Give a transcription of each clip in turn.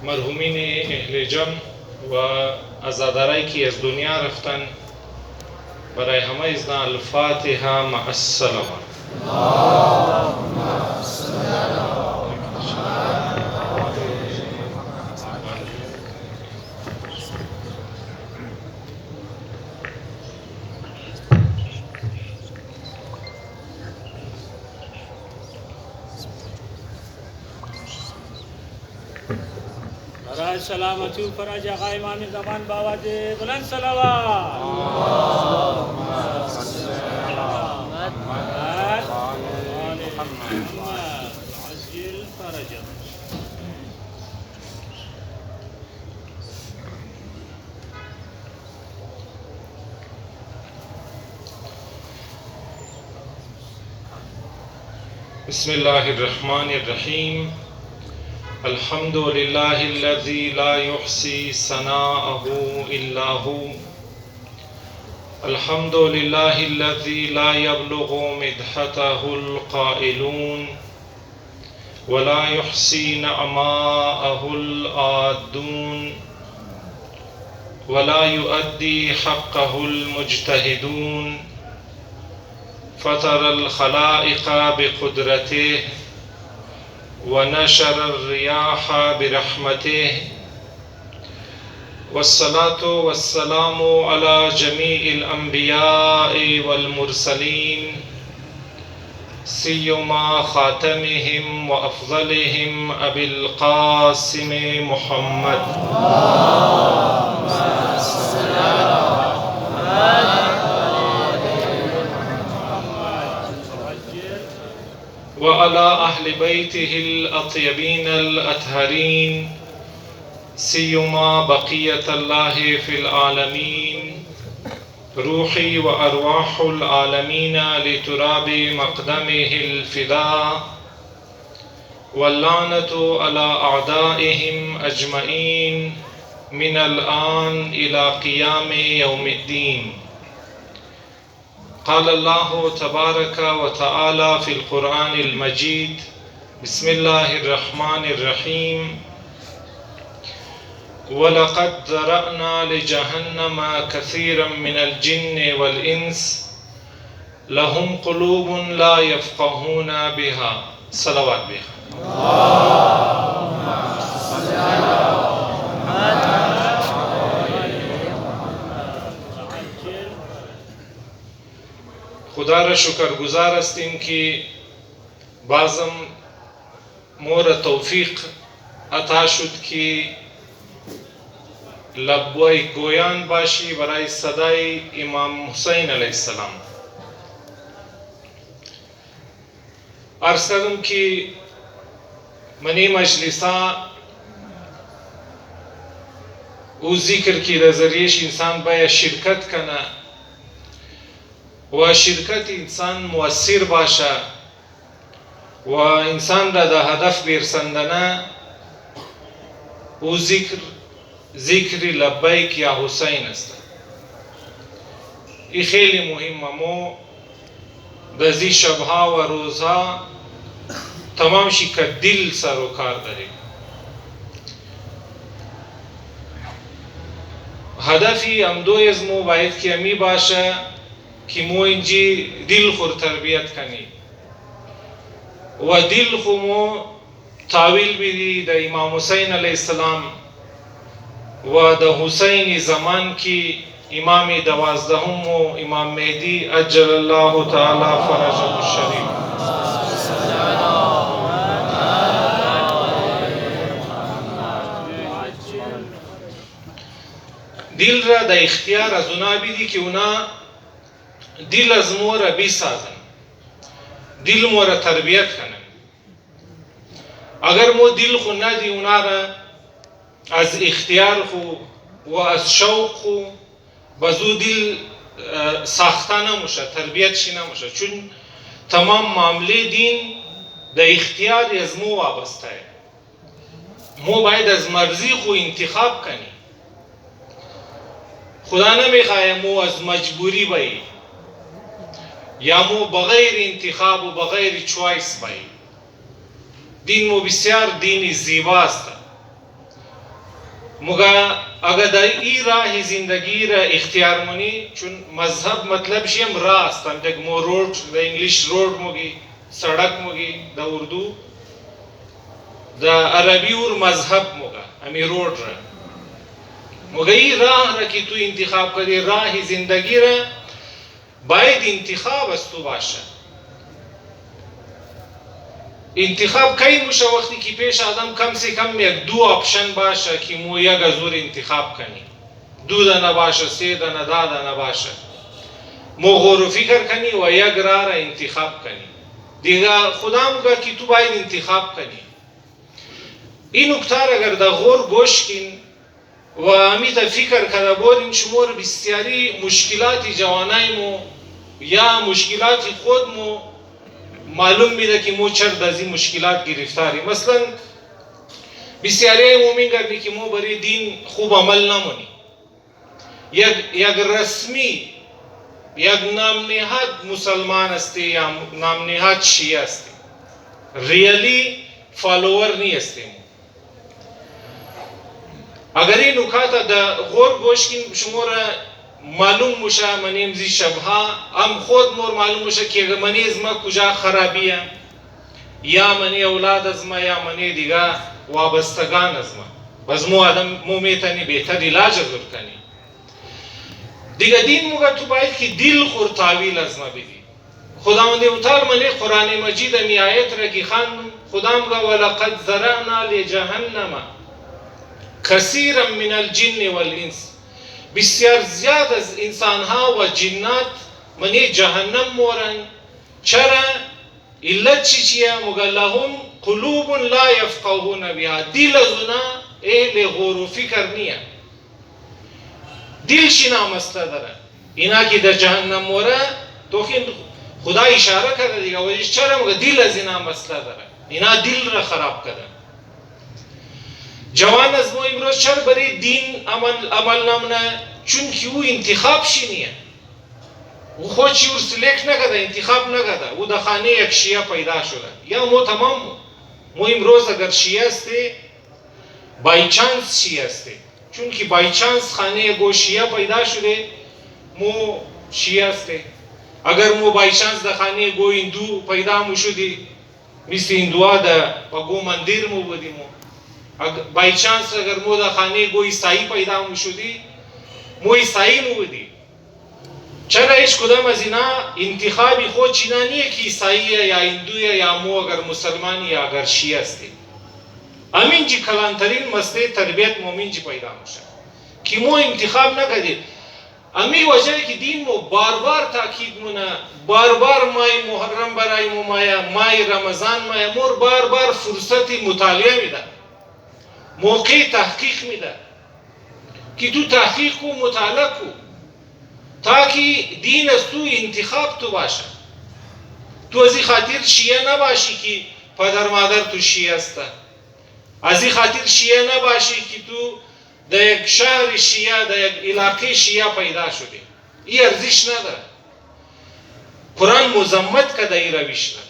مرحومین اهل جمع و عزادارایی که از دنیا رفتن، برای همه ازنا الفاتحه مع السلام. برای سلامتی و فرج آقا امام زمان بابا دے بلند صلوات. عجل فرجه. بسم الله الرحمن الرحيم. الحمد لله الذي لا يحصي ثناءه إلا هو. الحمد لله الذي لا يبلغ مدحته القائلون ولا يحصي نعماءه العادون ولا يؤدي حقه المجتهدون. فطر الخلائق بقدرته ونشر الرياح برحمته. والصلاة والسلام على جميع الأنبياء والمرسلين، سيما خاتمهم وأفضلهم أبي القاسم محمد وعلى أهل بيته الأطيبين الأطهرين، سيما بقية الله في العالمين. روحي وأرواح العالمين لتراب مقدمه الفداء، واللعنة على أعدائهم أجمعين من الآن إلى قيام يوم الدين. قال الله تبارك وتعالى في القرآن المجيد: بسم الله الرحمن الرحيم. ولقد ذرأنا لجهنم كثيرا من الجن والإنس لهم قلوب لا يفقهون بها. صلوات بها. خدا را شکرگزار هستیم که بازم مور توفیق عطا شد که لبوی گویان باشی برای صدای امام حسین علیه السلام. عرض کردم که منی مجلسا او ذکر کی در ذریعش انسان باید شرکت کنه و شرکت انسان مؤثر باشه و انسان را در هدف برساندنه. او ذکر لبیک یا حسین است. این خیلی مهمه. مو در زی شبها و روزها تمام شی که دل سر و کار داریم. هدفی امدوی از مو باید که امی باشه که مو اینجی دل خور تربیت کنی و دل خو مو تاویل بیدی در امام حسین علیه السلام و در حسین زمان کی امام 12 و امام مهدی عجل الله تعالی فرجه الشریف. دل را در اختیار از اونا بیدی که اونا دل از مو را بسازن، دل مو را تربیت کنن. اگر مو دل خو ندی اونا را از اختیار خو و از شوق خو بزو دل ساخته نموشه، تربیت شی نموشه، چون تمام معامله دین در اختیار از مو وابسته. مو باید از مرضی خو انتخاب کنی. خدا نمیخواه مو از مجبوری بایی یا مو بغیر انتخاب و بغیر چوائس بایی. دین مو بسیار دینی زیباست. مگا اگر در ای راه زندگی را اختیار منی، چون مذهب مطلب شیم راست، هم دیگه مو روڈ، در انگلیش روڈ موگی، سڑک موگی، در اردو، در عربی اور مذهب موگا، همی روڈ را. مگا ای راه را که تو انتخاب کردی، راه زندگی را باید انتخاب از تو باشه. انتخاب کی موشه وقتی که پیش آدم کم سے کم یک دو آپشن باشه که مو یک ازور انتخاب کنی، دو دانه باشه، سه دانه، ده دانه باشه، مو غور و فکر کنی و یک را انتخاب کنی. دیگه خدا موگه که تو باید انتخاب کنی. این نکتار اگر در غور گوش کن و امیت فکر کرده بورین، شمور بسیاری مشکلات جوانای مو یا مشکلات خود مو معلوم میده که مو چرد از این مشکلات گرفتاری. مثلا بسیاری مومن گردی که مو برای دین خوب عمل نمونی، یک رسمی، یک نام نهاد مسلمان استی یا نام نهاد شیعه استی، ریالی فالوور نی استی. اگر این نکات دا غور گوش کن شما را معلوم موشه منیم زی شبها هم خود مور معلوم موشه که اگر منی از ما کجا خرابیه یا منی اولاد از ما یا منی دیگه وابستگان از ما، بس مو آدم مو میتنی بهتر علاج ازور کنی. دیگه دین موگه تو باید که دل خور تاویل از ما بدی. خداوند متعال منی قرآن مجید می آیت را که خواندم، خدا موگه ولقد ذرأنا لجهنم کثیرا من الجن والانس، بسیار زیاد از انسان ها و جنات منی جهنم مورن. چرا؟ علت چیه؟ مگه لهم قلوب لا یفقهون بها، دل از اونا اهل غور و فکر نیه، دلش اینا مسئله داره. اینا که در جهنم موره تو خدا اشاره کرده دیگه، وجهش چرا؟ مگه دل از اینا مسئله داره، اینا دل را خراب کرده. جوان از ما امروز چرا برای دین عمل نمونه؟ چون که او انتخاب شی نیه، او خودشی او سلیکت نکده، انتخاب نکده، او در خانه یک شیعه پیدا شده. یا مو تمام مو امروز اگر شیعه استی بای چانس شیعه استی، چون که بای چانس خانه گو شیعه پیدا شده مو شیعه استی. اگر مو بای چانس در خانه گو هندو پیدا مو شدی، مثل هندوها در گو مندر مو بودی، مو بای چانس اگر مو در خانه گو عیسائی پیدا مو شدی، مو عیسائی مو بودی. چرا؟ هیچ کدام از اینا انتخابی خود چینا نیه که عیسائیه یا هندویه یا مو اگر مسلمانی یا اگر شیعه استی. همین جی کلانترین مسئله تربیت مومن جی پیدا میشه که مو انتخاب نکردی. امی وجه که دین مو بار بار تاکید مونه، بار بار مای محرم برای مو مای رمضان مای مور بار بار فرصت مطالعه میده، موقع تحقیق میده که تو تحقیق کو، مطالعه کو، تاکه دین از تو انتخاب تو باشه. تو از این خاطر شیعه نباشی که پدر مادر تو شیعه است، از این خاطر شیعه نباشی که تو در یک شهر شیعه، در یک علاقه شیعه پیدا شدی. این ارزش نداره. قرآن مذمت کرده این روش را،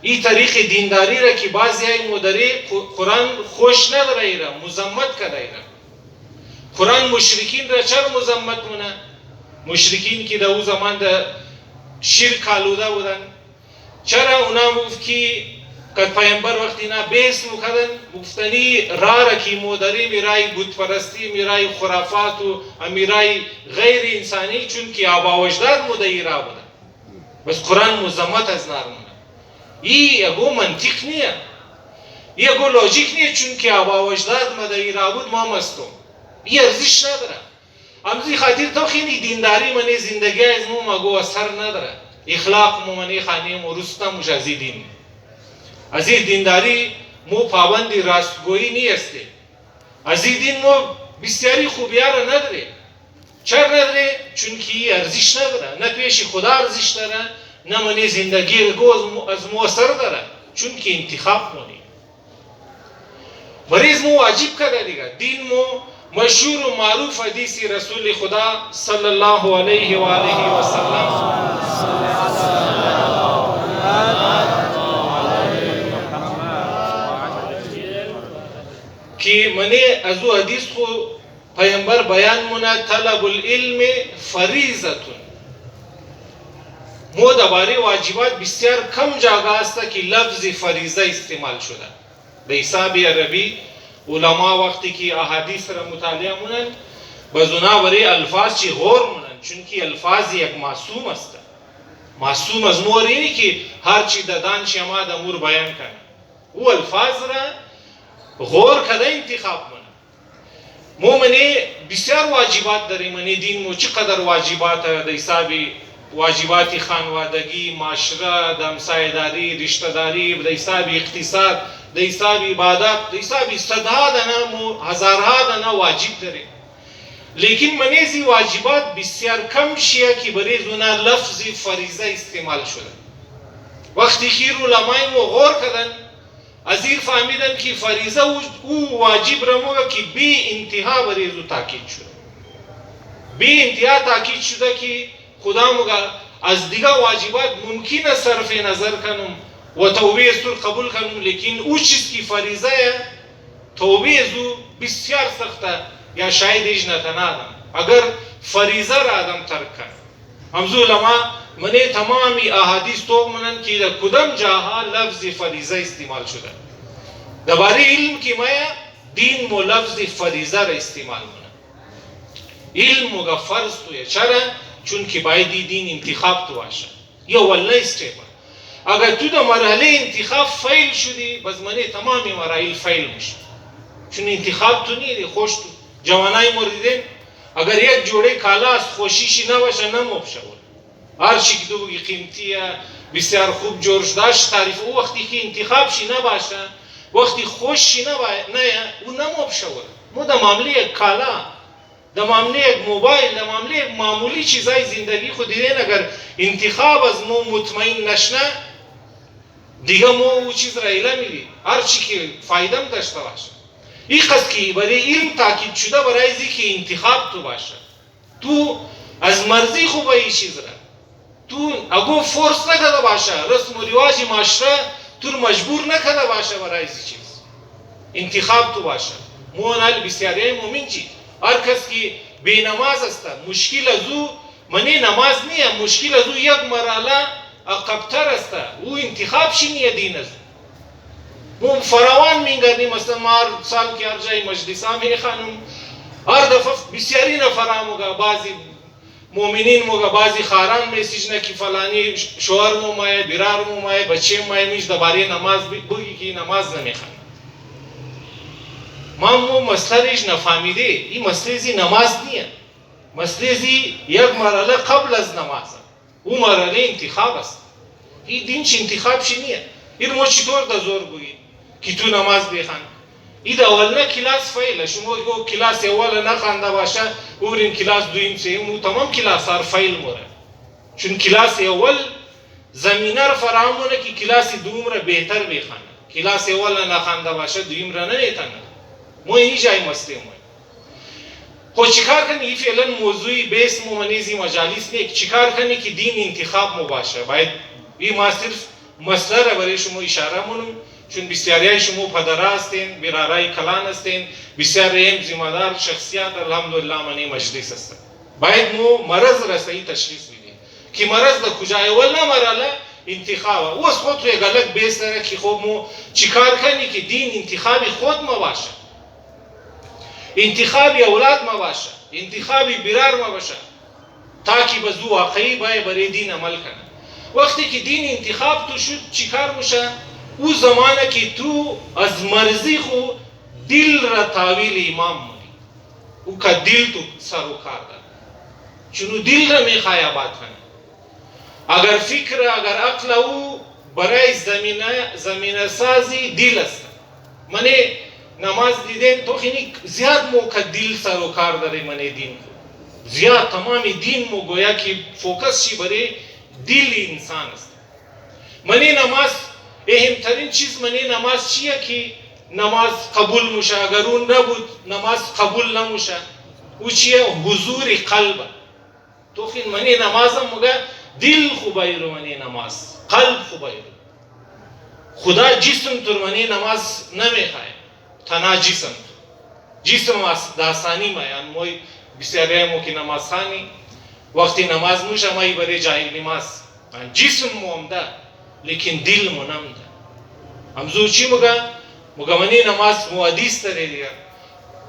این طریق دینداری را که بعضی های مدری قرآن خوش نداره، این را مذمت کرده. این را قرآن مشرکین را چرا مذمت مونه؟ مشرکین که در او زمان در شرک آلوده بودن، چرا اونا گفت که پیامبر وقتی اینا بحث میکردن گفتنی را که مدری میرای بت پرستی، میرای خرافات و میرای غیر انسانی، چون که آبا و اجداد مدعی را بودن. بس قرآن مذمت از نارمونه. این اگو منطق نیه، این اگو لوجیک نیه، چون که آبا و اجداد مدعی را بود ما مستم. این ارزش نداره. امزی خاطر تو خیلی دینداری منی زندگی از مو مگو اثر نداره، اخلاق مو منی خانه مو رستا مش از دین، از دینداری مو پابندی راستگویی نیستی، از دین مو بسیاری خوبی‌ها را نداره. چرا نداره؟ چون که ارزش نداره، نه پیش خدا ارزش داره، نه منی زندگی گو از مو اثر داره، چون که انتخاب مونی. بریز مو واجب کرده دیگه. دین مو مشهور و معروف حدیث رسول خدا صلی الله علیه و آله و سلم که منی از او حدیث خو پیامبر بیان مونه طلب العلم فریضتون. مو درباره واجبات بسیار کم جاگه است که لفظ فریضه استعمال شده. به حساب عربی علما وقتی که احادیث را مطالعه مونن بزونا برای الفاظ چی غور مونن، چون که الفاظ یک معصوم است. معصوم از مور اینی که هر چی دادن شما د مور بیان کنه. او الفاظ را غور کده انتخاب مونه. مومنی بسیار واجبات داریم. منی دین مو چقدر واجبات د حساب واجبات خانوادگی، معاشره، د همسایه‌داری، رشته‌داری، د حساب اقتصاد، د حساب عبادت، د حساب صدها دنا مو هزارها دنا واجب داریم. لیکن منیزی واجبات بسیار کم شیه که برای زونا لفظ فریضه استعمال شده. وقتی خیر علمای مو غور کردن از این فهمیدن که فریضه او واجب رموگه که بی انتها برای زو تاکید شده. بی انتها تاکید شده که خدا موگه از دیگه واجبات ممکنه صرف نظر کنم و توبه سر قبول کنم، لیکن او چیز که فریضه توبه زو بسیار سخته یا شاید ایج نتنادم اگر فریضه را آدم ترک کنه. همزو علما منی تمامی احادیث تو منن که در کدام جاها لفظ فریضه استعمال شده. درباره علم که مایا دین مو لفظ فریضه را استعمال منن. علم موگه فرض توی چرا؟ چون که باید دین انتخاب تو باشه. یا ولنه استیبا اگر تو در مرحله انتخاب فیل شدی بس منی تمامی مراحل فیل میشه. چون انتخاب تو نیدی خوش تو جوانای موردین اگر یک جوڑه کالا از خوشیشی نباشه نموب شود. هر چی که دو بگی قیمتیه بسیار خوب جورش داشت تعریف او وقتی که انتخابشی نباشه وقتی خوششی نباشه او نموب شود. مو در معامله یک کالا، در معامله یک موبایل، در معامله یک معمولی چیزای زندگی خود دیدین اگر انتخاب از مو مطمئن نشنه دیگه مو او چیز را ایله میدی هر چی که فایدم داشته باشه. این قصد که برای علم تاکید شده برای ازی که انتخاب تو باشه. تو از مرضی خوب این چیز را تو اگو فورس نکده باشه، رسم و رواج معاشره تو مجبور نکده باشه برای ازی چیز. انتخاب تو باشه. موانال بسیاری مومن چی هر کس که بی نماز است مشکل از او منی نماز نیه، مشکل از او یک مرحله عقبتر است. او انتخاب شی نیه دین از مو فراوان میگردیم. مثلا ما هر سال که هر جای مجلس هم خانم هر دفعه بسیاری نفر موگه بعضی مؤمنین موگه بعضی خاران میسیج نه که فلانی شوهر مو مایه برار مو مایه بچه مایه میش درباره نماز بگی که نماز نمیخوان. ما مو مسئله ایش نفهمیده. این مسئله زی نماز نیه، مسئله زی یک مرحله قبل از نماز. او مرحله انتخاب است. این دین چی انتخاب شی نیه. این مو چطور دا زور بگید که تو نماز بخوان. این دا اولنا کلاس فیله. شما گو کلاس اول نخوانده باشه برین کلاس دویم سوم تمام کلاس هر فیل موره. چون کلاس اول زمینه را فراهم مونه که کلاس دوم را بهتر بخوانه. کلاس اول نخوانده باشه دویم را نمیتونه. مو این جای مسئله مو. خو چیکار کنی این فعلا موضوعی بیس مو منیزی مجالس نیه. چیکار کنی که دین انتخاب مو باشه. باید این ما صرف مسئله را برای شما اشاره مونم چون بسیاری شما پدر هستین، برارای کلان هستین، بسیاری هم ذمه‌دار شخصیت الحمدلله منی مجلس هستن. باید مو مرض را صحیح تشخیص بدیم که مرض در کجای ولی مرحله انتخاب. او از خود توی غلط بیس داره که خب مو چیکار کنی که دین انتخابی خود ما باشه، انتخابی اولاد ما باشه، انتخابی برار ما باشه تاکي بزو واقعي برای دین عمل کنه. وقتی که دین انتخاب تو شد چیکار میشه؟ او زمانه که تو از مرضی خو دل را تاویل امام مونی او که دل تو سر و کار داره چونو دل را میخواه آباد کنه. اگر فکر اگر عقل او برای زمینه سازی دل است. منی نماز دیدن تو خیلی زیاد مو که دل سر و کار داره منی دین زیاد تمام دین مو گویا که فوکس شی برای دل انسان است. منی نماز اهمترین چیز منی نماز چیه که نماز قبول موشه. اگر اون نبود نماز قبول نموشه. او چیه؟ حضور قلب. تو خیلی منی نمازم مگه دل خوبایی رو منی نماز قلب خوبایی رو. خدا جسم تر منی نماز نمیخواه تنها جسم. جسم داستانی میان موی بسیاری مو که نماز خانی وقتی نماز موشه مایی برای جاهل نماز جسم مومده لیکن دل منمده همزو چی مگه منی نماز موادیس تره دیگه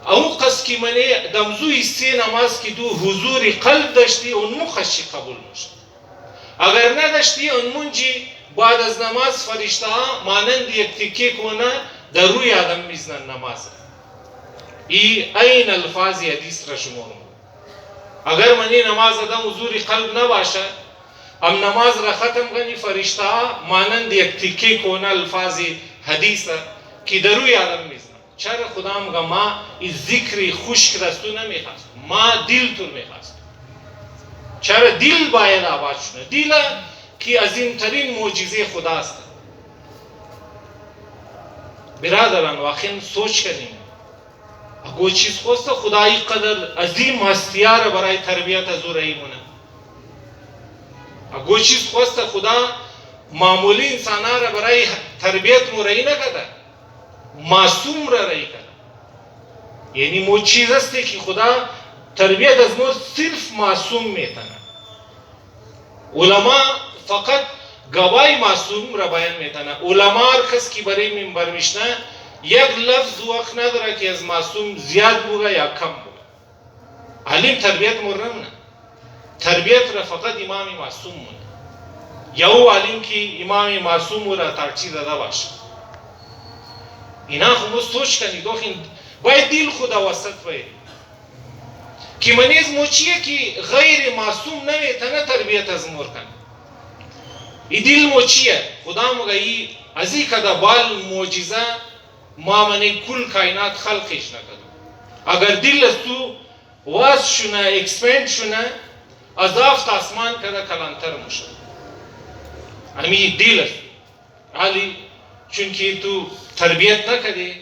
او قصد که منی دمزو ایستی نماز که تو حضور قلب داشتی اون مخشی قبول میشه اگر نداشتی اون منجی بعد از نماز فرشته ها مانند یک تکه کنه در روی آدم میزنن نماز این الفاظ حدیث را شما اگر منی نماز آدم حضور قلب نباشه هم نماز را ختم کنی فرشته ها مانند یک تکه کنه الفاظ حدیث که در روی آدم میزنن چرا خدا میگه ما این ذکر خشک رستو نمیخواست ما دلتون میخواست چرا دل باید آباد شونه دل که عظیمترین معجزه خداست برادران واقعا سوچ کنیم اگه چیز خواسته خدایی قدر عظیم هستیه را برای تربیت از او رایی مونه اگه چیز خواسته خدا معمولی انسان را برای تربیت مو رایی نکده معصوم را رایی کرده یعنی مو چیز است که خدا تربیت از مو صرف معصوم میتنه علما فقط گواهی معصوم را بیان میتنه علما هر کس که برای منبر میشنه یک لفظ وقت نداره که از معصوم زیاد بوده یا کم بوده علم تربیت مرمونه تربیت را فقط امام معصوم مونه یا او علم که امام معصوم را ترچی داده باشه اینا خود سوچ کنید باید دل خدا وسط باید که منیز موچیه که غیر معصوم نمیتنه تربیت از مور کنه ای دل موچیه خدا مگه از این کده بال معجزه ما منی کل کائنات خلقش نکده اگر دل از تو واس شونه اکسپند شونه از آفت آسمان کده کلانتر مشه امی دل است حالی چونکه تو تربیت نکده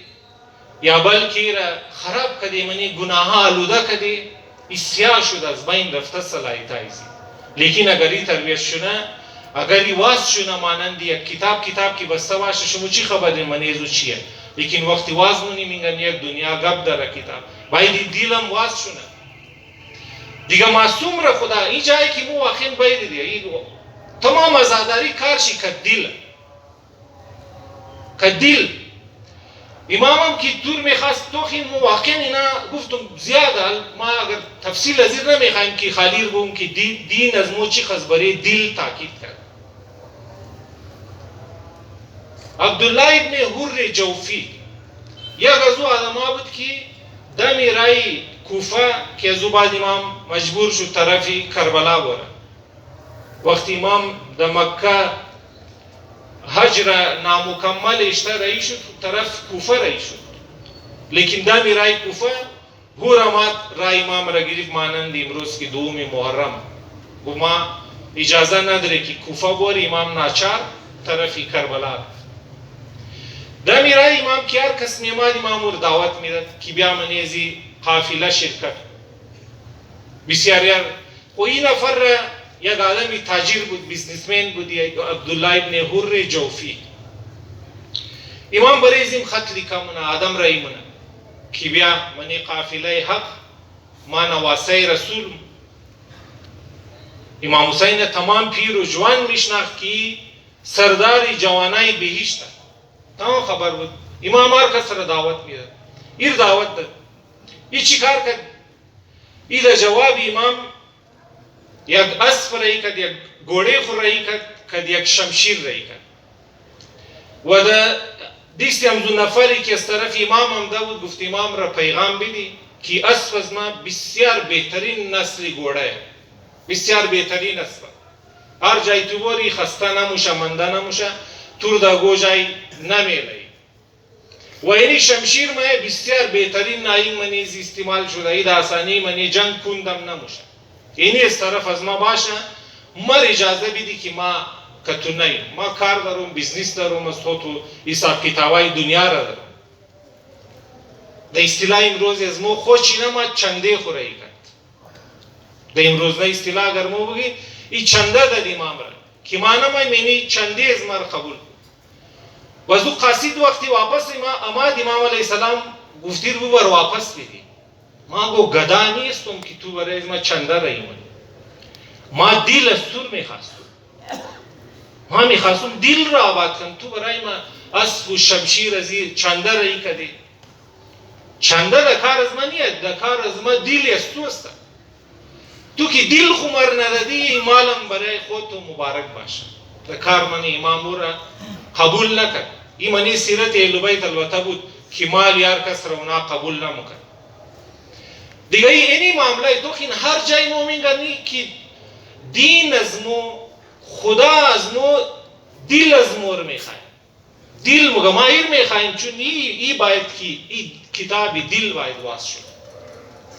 یا بلکه را خراب کده منی گناه آلوده کده اسیاه شد از بین رفته صلاحیت ایزی لیکن اگر این تربیت شونه اگر این واس شونه مانند یک کتاب که بسته باشه شما چی خبر منیزو چیه لیکن وقتی واس مونی میگن یک دنیا گپ داره کتاب باید دیلم واس شونه دیگه معصوم را خدا این جایی که مو واقعا باید دیگه تمام ازاداری کارشی که دل امامم که دور میخواست توخین مو واقعا اینا گفتم زیاده ما اگر تفصیل ازیر نمیخوایم که خالیر بوم که دین از مو چی خواست برای دل تاکید کرد عبدالله ابن حر جوفی یک از او آدم ها بود که دمی رای کوفه که از او بعد امام مجبور شد طرفی کربلا بره وقتی امام در مکه حج را نامکمل اشته رای شد طرف کوفه رای شد لیکن دمی رای کوفه هور آمد رای امام را گرفت مانند امروز که دوم محرم و ما اجازه نداره که کوفه بره امام ناچار طرفی کربلا دمی رای امام که هر کس میامد امام رو دعوت میداد که بیا منیزی قافله شرکت بسیار و این نفر را یک آدمی تاجر بود بیزنسمن بود عبدالله ابن حر جوفی امام برای ازیم خط لیکا مونه آدم رای مونه که بیا منی قافله حق ما نواسه رسول امام حسین تمام پیر و جوان میشناخت که سردار جوانای بهشت تمام خبر بود امام هر کس را دعوت میداد ایر دعوت داد ای چی کار کرد ای در جواب امام یک اسب رایی کرد یک گوڑه خور رایی کرد یک شمشیر رایی کرد و در دیستی همزو نفری که از طرف امام هم بود گفت امام را پیغام بدی که اسب از ما بسیار بهترین نسل گوڑه بسیار بهترین اسب هر جای تو بری خسته نموشه منده نموشه تور دا گو جای نمیلی و اینی شمشیر ما بسیار بهترین نایی منیز استعمال شده اید آسانی منی جنگ کندم نموشه اینی از طرف از ما باشه مر اجازه بیدی که ما کتو نیم ما کار دارم بیزنس دارم از تو حساب کتابای دنیا را دارم در اصطلاح امروز از ما خوشی نما چنده خورایی کرد در امروز نه اصطلاح اگر ما بگی این چنده داد امام را که ما نمای منی چنده از ما را قبول و از او قصید وقتی واپس اماد امام علیه السلام گفتی رو بر واپس بدی. ما گو گدا نیستم که تو برای ما چنده رایی منی. ما دل از تو میخواستم. ما میخواستم دل را آباد کنم. تو برای ما اسب و شمشیر ازی چنده رایی کدی. چنده در کار از ما نیست. در کار از ما دل از تو است. تو که دل خمر ندادی مالم برای خود تو مبارک باشه. در کار من امام را قبول نکرد. این منی سیرت اهل بیت البته بود که مال یار کس را اونا قبول نمیکرد. دیگه اینی معامله تو که هر جای مومن گنی که دین از مو خدا از مو دل از مور میخوایم. دل مگمایر میخوایم چون ای باید که ای کتابی دل باید واس شد.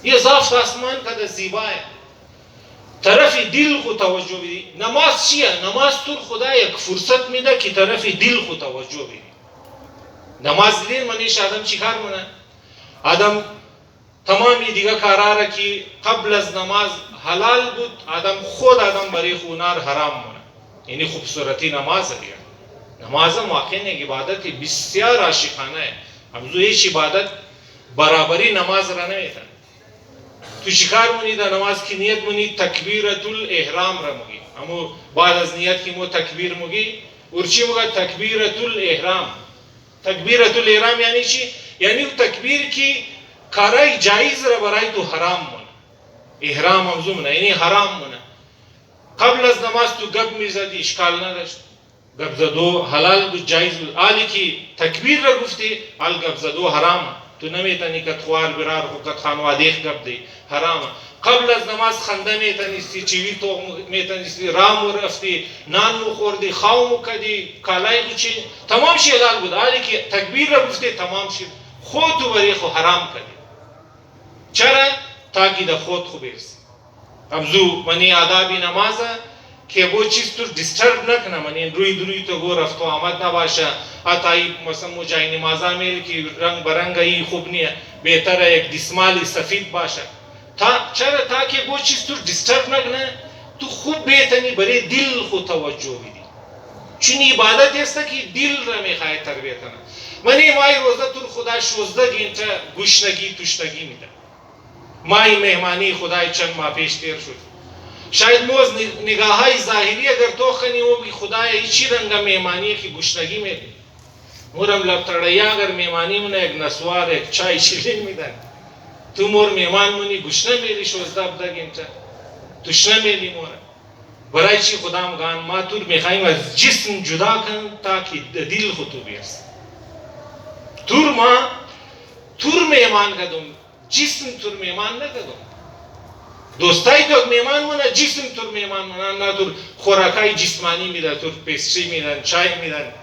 یه زافت آسمان کده زیباه طرف دل خود توجه بدی. نماز چیه؟ نماز تو خدا یک فرصت میده که طرف دل خود توجه بدی. نماز دیدین منیش آدم چی کار منه؟ آدم تمامی دیگه کارا که قبل از نماز حلال بود خود آدم برای خونار حرام منه. یعنی خوبصورتی نماز دیگه. نماز واقعا یک عبادت بسیار عاشقانه ہے. اب هیچ عبادت برابری نماز را نمیتن. تو شکار منی در نماز کی نیت منی تکبیرت الاحرام را مگی. امو بعد از نیت کی مو تکبیر مگی ورچی مگا تکبیرت الاحرام. تکبیرت الاحرام یعنی چی؟ یعنی تکبیر کی کارای جایز را برای تو حرام من. احرام ممزوم نه یعنی حرام من. قبل از نماز تو گپ میزدی اشکال نداشت. گپ زدو حلال بود جایز بود. آلی کی تکبیر را گفتی آل گپ زدو حرام. تو نمیتونی که خوار برار خو که خانوادیخ گپ دی حرام. قبل از نماز خنده میتونستی چیوی تو میتونستی رام رفتی نان خوردی خاو کدی کالای کوچی تمام شی حلال بود. آلی که تکبیر را گفتی تمام شد خود تو بری خو حرام کدی. چرا؟ تاکی در خود خو برسی. ابزو منی آدابی نمازه که وہ چیز تو ڈسٹرب نہ کرنا منی روی دروی تو گو رفت و آمد نباشه آتایی مثلا مجای نمازه میل که رنگ برنگی خوب نیه بهتره یک دسمالی سفید باشه چرا تاکه وہ چیز تو ڈسٹرب نہ کرنا تو خوب بهتنی برای دل خود توجه بدی چون عبادت است که دل را میخواه تربیت کنه. منی مای روزه تو خدا 16 گینتا گوشنگی توشنگی میده. مای مهمانی خدای چند ماه پیش تیر شد. شاید موز نگاه های ظاهری اگر تو خنی ہو بھی خدای ایچی رنگا مہمانی کی گشنگی میں دی مورم لبتڑیا اگر مہمانی منه ایک نسوار ایک چای شیرین میدن تو مور مهمان منی گشنه میلی 16 گینتا تشنه میلی مورم برای چی خدا مگان ما تور میخواییم از جسم جدا کن تاکه دل خود تو بیرس تور مهمان کدوم جسم تور مهمان نکدوم دوستای تو مهمان مونه جسم تور مهمان مونه نه تور خوراکای جسمانی میدن تور پیستری میدن چای میدن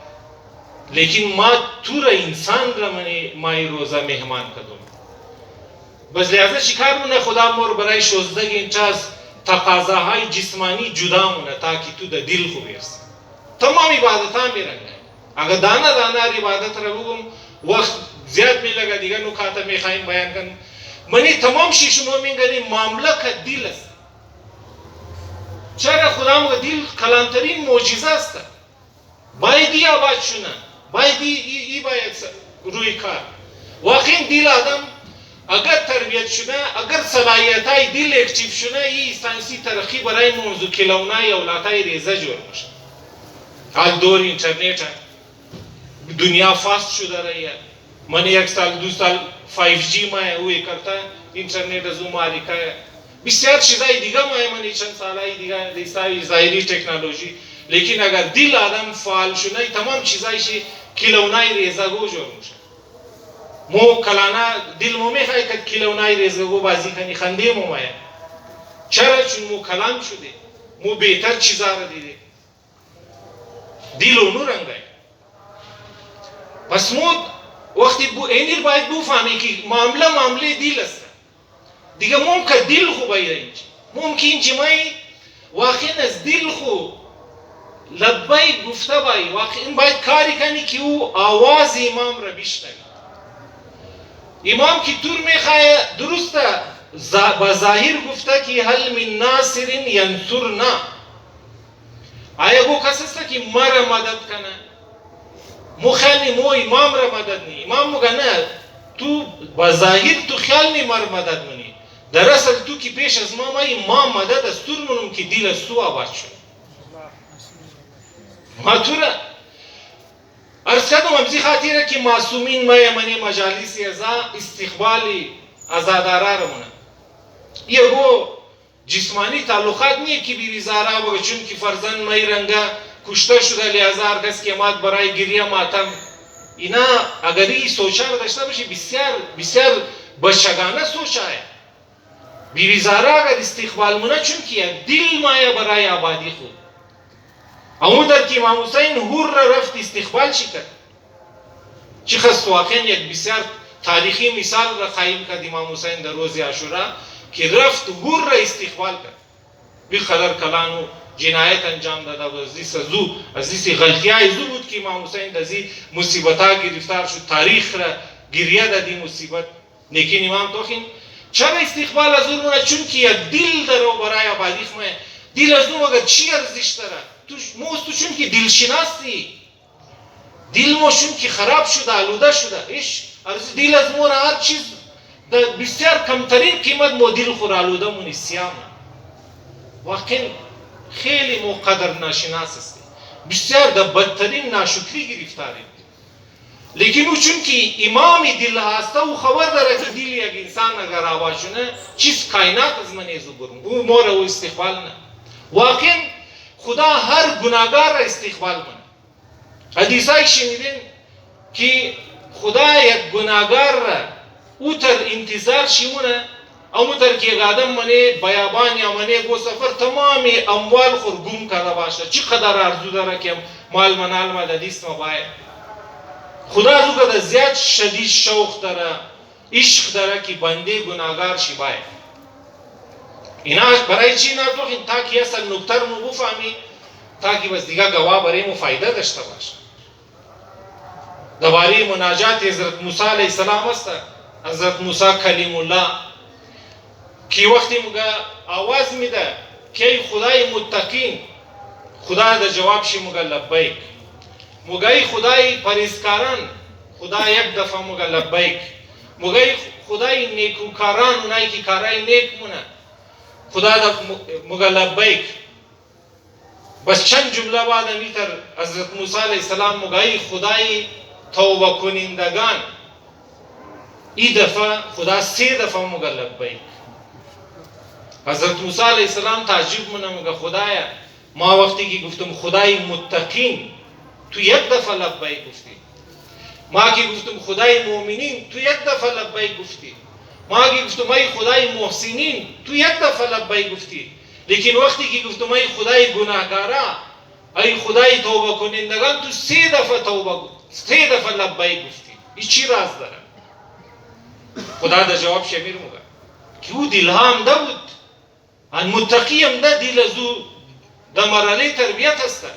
لیکن ما تور انسان را منی مای روزه مهمان کدوم بس لحاظه چیکار مونه خدا مور برای 16 گینتا از تقاضاهای جسمانی جدا مونه تاکه تو در دل خوب برسی تمام عبادت ها میرنگه اگر دانا دانا عبادت را بگم وقت زیاد میلگه دیگه نکاتا میخوایم بیان کنم منی تمام شیش مومن گنی معامله که دل است. چرا خدا مگه دل کلانترین معجزه است. بایدی آباد شونه. بایدی ای باید روی کار. واقعا دل آدم اگر تربیت شونه اگر صلاحیتای دل اکتیو شونه ای ساینسی ترقی برای موضوع کلونای اولادای ریزه جور میشه. حال دور اینترنت دنیا فاست شده رهیه. من یک سال دو سال 5G ماه اوی کرتا اینترنت از اون مالیکا بسیار چیزای دیگه منی چند سالای دیگه دیسای ظاهری تکنولوژی لیکن اگر دل آدم فعال شونه تمام چیزایشی کلونای ریزگو جور میشه. مو کلانا دل مو میخوای که کلونای ریزگو بازی کنی خنده مو مایه چرا چون مو کلام شده مو بهتر چیزا را دیده دل اونو رنگای پس مو وقتی اینیر باید بفهمی که معامله دل است دیگه ممکن دل خو باید ممکن جمعی واقعا از دل خو لبای گفته باید واقعا باید کاری کنی که او آواز امام را بشنوی امام که طور میخواه درسته با ظاهر گفته که هل من ناصر ینصرنا آیا گو کس است که مرا مدد کنه مخانی مو امام را مدد نی امام مگه نه تو بظاهر تو خیال می مر مدد منی، در اصل تو که پیش از ما مدد از تور منم که دیل از تو آباد شد. ما تو را ارز کردم امزی خاطره که معصومین منی مجالسی ازا استقبالی ازادارا رمونه. یه گو جسمانی تعلقات نیه که بیوی زارا بگه چون که فرزند مای رنگا کشته شده لحظه هر کس که مات برای گریه ماتم. اینا اگر این سوچه رو داشته باشه بسیار بچگانه سوچه ہے. بیوی زارا اگر استقبال مونه چون که یک دل مایه برای آبادی خود. اما در که امام حسین هور را رفت استقبال چی کرد؟ چی خست واقعا یک بسیار تاریخی مثال را قایم کرد امام حسین در روز عاشورا که رفت هور را استقبال کرد. بقدر کلانو جنایت انجام داده و از دیسی غلطیای زو بود که امام حسین دزی مصیبتا گرفتار شد. تاریخ را گریه دادی مصیبت. لیکن امام توخین چرا استقبال از اون چون که یک دل درو برای آبادی خمه. دل از اون اگر چی ارزش داره؟ تو چون که دل شناسی، دل مو چون که خراب شده آلوده شده ایش دل از مو هر چیز بسیار کمترین قیمت مو دل خور آلوده مونی سیام واقعا خیلی مو قدر ناشناس است، بسیار در بدترین ناشکری گرفتاری. لیکن او چون که امام دل هسته و خبر داره که دل یک انسان اگر آباد شونه چیز کائنات از من ایزو برون او مور او استقبال نه. واقعا خدا هر گناهگار را استقبال کنه. حدیثای شنیدین که خدا یک گناهگار را او تر انتظار شیمونه اما تر که یک آدم منه بیابان یا منه گو سفر تمامی اموال خور گم کرده باشه چقدر آرزو داره که مال منال ما دست ما باید. خدا از او قدر زیاد شدید شوق داره عشق داره که بنده گناهگار شی باید. اینا برای چی ناتوخین تا که اصل نکته رو مو بفهمی تا که بس دیگه گواه برای مو فایده داشته باشه. دواری مناجات حضرت موسی علیه السلام است. حضرت موسی کلیم الله که وقتی مگه آواز میده که خدای متقین خدا در جواب شی مگه لبیک. مگه خدای پرهیزکاران خدا یک دفعه مگه لبیک. مگه خدای نیکوکاران اونایی که کارای نیک مونه خدا مگه لبیک. بس چند جمله بعد میتر حضرت موسی علیه السلام مگه خدای توبه کنندگان این دفعه خدا 3 دفعه مگه لبیک. حضرت موسی علیه السلام تعجب مونه مگه خدایا ما وقتی که گفتم خدای متقین تو یک دفعه لبیک گفتی. ما که گفتم خدای مؤمنین تو یک دفعه لبیک گفتی. ما که گفتم ای خدای محسنین تو یک دفعه لبیک گفتی. لیکن وقتی که گفتم ای خدای گناهگارا ای خدای توبه کنندگان تو 3 دفعه لبیک گفتی. این چی راز داره؟ خدا در جواب شمیر مگه که او دلهام ده بود ان متقی هم ده دل از او در مرحله تربیت هسته.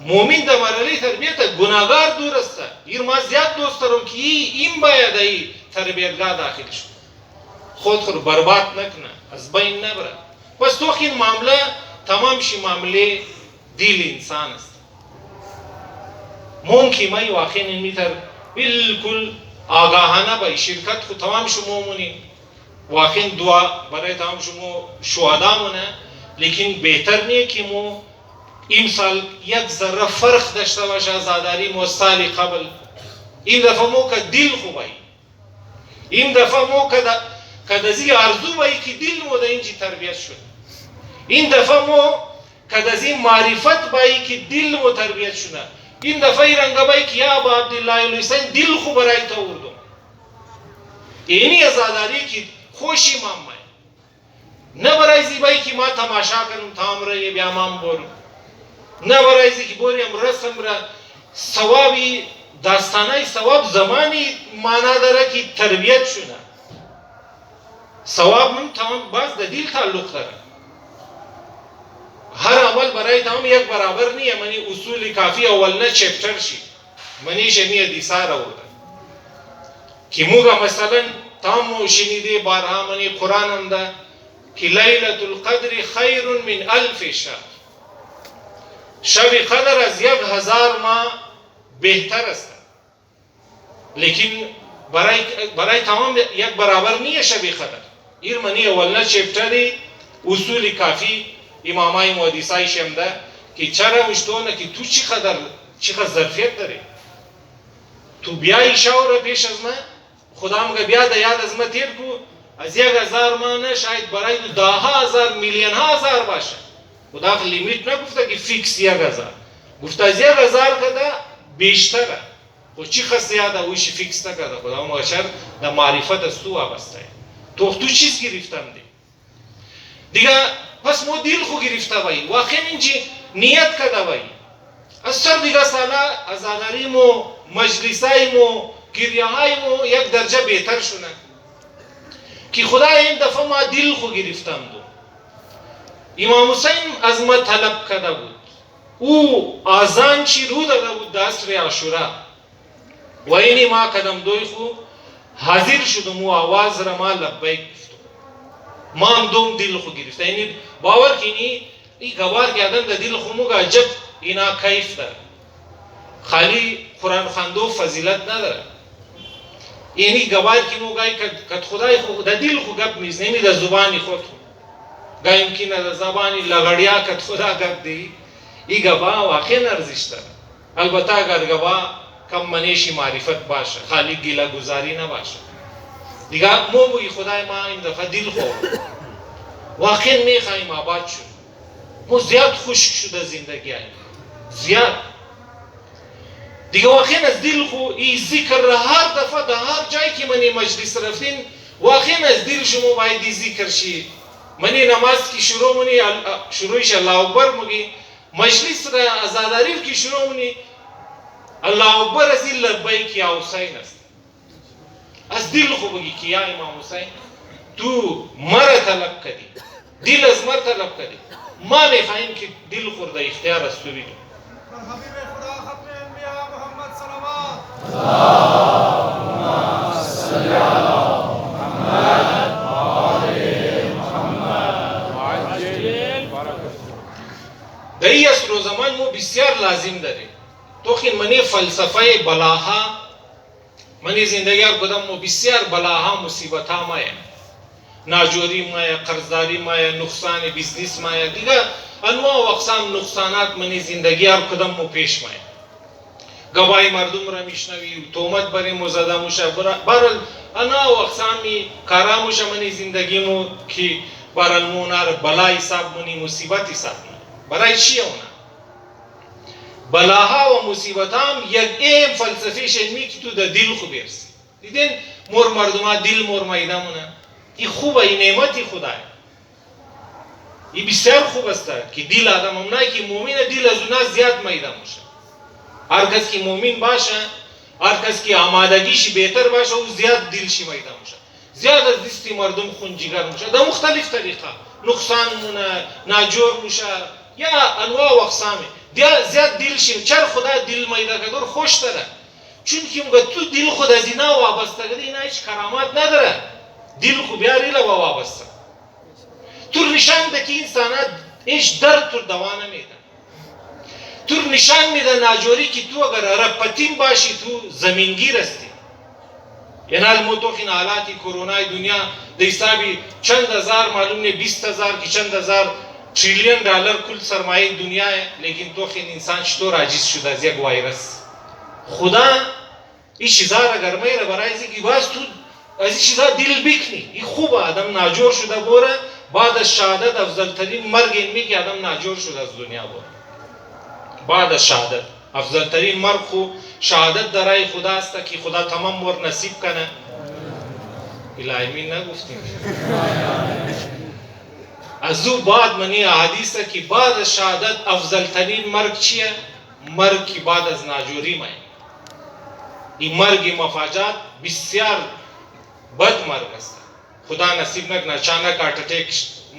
مومن در مرحله تربیت گناهگار دور است. ایر ما زیاد دوست دارم که این باید ای تربیتگاه داخل شد خود برباد نکنه از بین نبره. بس تو این معامله تمام شی معامله دل انسان است. ممکن ما واقعا میتر بالکل آگاهانه با شرکت خود تمام شما مونیم واقعا دعا برای تمام شما شهدا مونه. لیکن بهتر نیه که مو این سال یک ذره فرق داشته باشه آزاداری مو سال قبل. این دفعه مو که دل خوبایی این دفعه مو که دزی آرزو بایی که دل مو ده اینجی تربیت شد. این دفعه مو که دزی معرفت بایی که دل مو تربیت شده. این دفعه رنگ بایی که یا ابا عبدالله الحسین دل خوب برای تو اردم. اینی آزاداری که خوشی مام نه برای زیبایی که ما تماشا کنم تامره بیا مام برم نه برای زی که بریم رسم را ثوابی داستانه ثواب زمانی معنا داره که تربیت شده. ثواب من تمام باز در دل تعلق داره. هر عمل برای تمام یک برابر نیه. منی اصول کافی اول نه چپتر شی منی شمیه دیسار آورده که موگا مثلا تمام شنیده بارها منی قرآن هم ده که لیلة القدر خیر من 1000 شهر. شب قدر از 1000 ماه بهتر است. لیکن برای تمام یک برابر نیه شبیه خدر ایر منی اولنا چپتری اصول کافی امامای محدثای شمده که چرا مشتونه که تو چی خدر ظرفیت داری تو بیایی شاور پیش از من خدا مگه بیا د یاد از ما تیر کو از 1000 مانه شاید برای 10,000 میلیون هزار باشه خدا لیمیت نگفته که فیکس 1000 گفته از 1000 کده بیشتره و چی خاصیت اویش فیکس نکرده خدا مگه در معرفت از تو وابسته تو چیز گرفتم دیگه پس مو دل خو گرفته بایی واقعا اینجی نیت کده بایی از سر دیگه سالا ازاداریمو مجلسایمو گریهایمو یک درجه بهتر شونه که خدا این دفعه ما دل خو گرفتم دو امام حسین از ما طلب کرده بود او آزان چی رو داده بود دستر عاشورا و اینی ما قدم دوی خو حاضر شدم و آواز را ما لبیک گفتم ما هم دوم دل خو گرفته اینی باور کنی این گوار کردن در دل خو موگا عجب اینا کیف داره خالی قرآن خواندو فضیلت نداره یعنی گوار کی موگای که خدای خو در دل خو گپ نیست نمی در زبانی خود گاهی امکانه در زبانی لغړیا که خدا گپ دی ای گوا واقعا ارزش داره البته اگر گوا کم منیشی معرفت باشه خالی گیلا گزاری نباشه دیگه مو بوی خدای ما این دفعه دل خو واقعا میخوایم آباد شد مو زیاد خشک شده زندگی هایی زیاد دیگه واقعا از دل خو ای ذکر را هر دفعه در هر جایی که منی مجلس رفتین واقعا از دل شما باید ای ذکر شید منی نماز کی شروعش الله اکبر مگی مجلس را ازاداری کی شروع منی الله اکبر از لبیک یا حسین است از دل خو بگی که یا امام حسین تو مر طلب کردی دل از مر طلب کردی ما میخوایم که دل خورده اختیار از تو بگی حبیب خدا ختم انبیاء محمد صلوات اللهم صل علی محمد در این عصر و زمان مو بسیار لازم داریم تو خیلی منی فلسفه بلاها منی زندگی ها کدام مو بسیار بلاها مصیبت ها مایه ناجوری مایه قرضداری مایه نقصان بیزنس مایه دیگه انواع و اقسام نقصانات منی زندگی ها کدام مو پیش مایه گواهی مردم را میشنوی تومت بری مزده موشه برال انواع و اقسامی کارا موشه منی زندگی مو که برال مونار بلا حساب منی مصیبت حساب منی برای چیه اونا بلاها و مصیبت هم یک ایم فلسفه شنمی که تو در دل خو برسی دیدین مور مردم دل مور میده مونه این خوبه این نعمتی خدای این بسیار خوب است که دل آدم همونایی که مومن دل از اونا زیاد میده موشه هر کس که مومن باشه هر کس که آمادگیش بهتر باشه او زیاد دلش میده موشه زیاد از دستی مردم خون جگر موشه در مختلف طریقه نقصان مونه ناجور موشه یا انواع و اقسامی زیاد دل شیم چر خدا دل میده کدور خوش داره چون که مگه تو دل خود از اینا وابسته کده اینا هیچ کرامات نداره دل خو بیاری لبا وابسته تو نشان ده که انسانات هیچ درد تو دوانه میده تو نشان میده ناجوری که تو اگر رپتین باشی تو زمینگیر هستی یعنی المتوخین حالاتی کرونای دنیا ده حسابی چند هزار معلوم نه 20,000 که چند هزار تریلیون دلار کل سرمایه دنیا ہے لیکن تو خیلی انسان چطور عاجز شده از یک ویروس خدا این چیزا را گرمه را برای که باز تو از این چیزا دل بکنی این خوبه آدم ناجور شده بوره بعد از شهادت افضل ترین مرگ اینمی که آدم ناجور شده از دنیا بوره بعد از شهادت افضل ترین مرگ خو شهادت درای خدا است که خدا تمام مور نصیب کنه الهی مین نگفتیم از او بعد منی احادیث که بعد از شهادت افضل ترین مرگ چیه؟ مرگ که بعد از ناجوری مای این مرگ مفاجات بسیار بد مرگ است خدا نصیب نکنه اچانک هارت اتک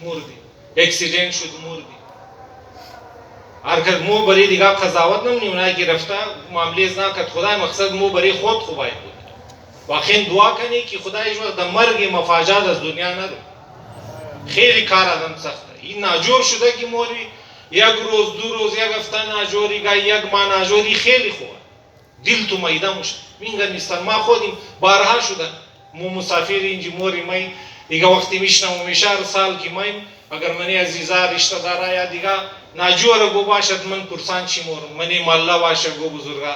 مردی اکسیدنت شد مردی هر کس مو بری دیگه قضاوت نمیونه گرفته معامله از نکرد خدای مقصد مو بری خود خوبای بود واقعا دعا کنی که خدای جو در مرگ مفاجات از دنیا نرو خیلی کار آدم سخته این ناجور شده که موری یک روز دو روز یک هفته ناجوری گای یک ماه ناجوری خیلی خوبه دل تو میده موشه مینگا نیستن. ما خودیم بارها شده مو مسافر اینجی موری مای دیگه وقتی میشنم و میشار سال کی مایم اگر منی عزیزا رشته دارا یا دیگه ناجور گو باشد من پرسان چی مورم منی مالله باشه گو بزرگا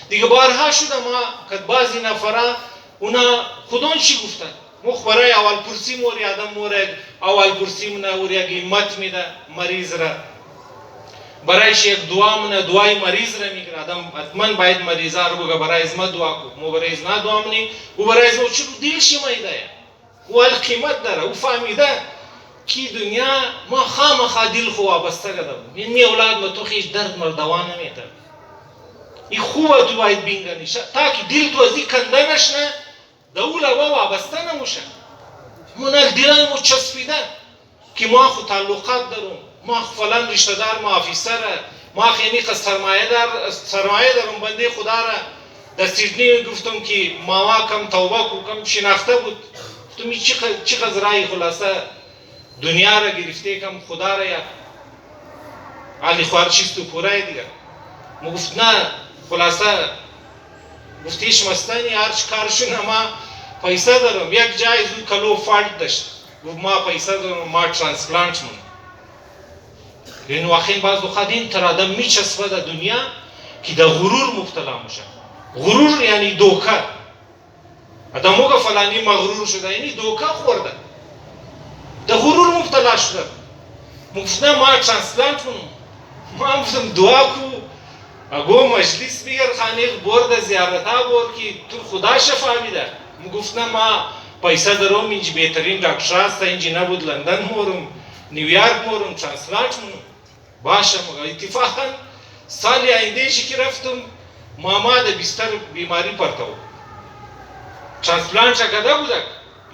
دیگه بارها شده ما کد بعضی نفرا اونا خودون چی گفتن مخبره اول پرسی موری آدم مورد اول پرسی منه اور یک قیمت میده مریض را برایش یک دعا منه دعای مریض را میگیره آدم حتما باید مریضا رو بگه برای از ما دعا کو مو برای از ما دعا منی او برای از ما چرا دلش مایده او قیمت داره او فهمیده کی دنیا ما خامخا دل خو وابسته کردم این اولاد ما تو خیش درد مردوانه میده این خوبه تو باید بینگنی تا که دل تو ازی کنده نشنه دوله با وابسته نموشه منال دلای مو چسبیده که ما خو تعلقات دارم ما فلان رشته دار ما افیسره ما خیلی که سرمایه دارم بنده خدا را در سیدنی گفتم که ماما کم توبه کم شناخته بود گفتم این چی رای خلاصه دنیا را گرفته کم خدا را یا علی خوار چیز تو پورای دیگه ما گفت نه خلاصه گفتیش مستانی هرچ کارشون ما پیسه دارم یک جای زود کلو فالت داشت گفت ما پیسه دارم ما ترانسپلانت مون این واقعا بعض وقت این تر آدم میچسبه در دنیا که در غرور مبتلا میشه غرور یعنی دوکه آدم موقع فلانی مغرور شده یعنی دوکه خورده در غرور مبتلا شده مفتنه ما ترانسپلانت مون ما گفتم دعا کو اگو مجلس بیر خانه برد زیارتا برد که تو خدا شفا میده گفتم ما پیسه دارم اینجا بهترین دکتر هست اینجا نبود لندن مورم نیویورک مورم ترانسپلانت مونم باشه مگه اتفاقا سالی آیندهشی که رفتم ماما ده بستر بیماری پرتا بود ترانسپلانت کده بودک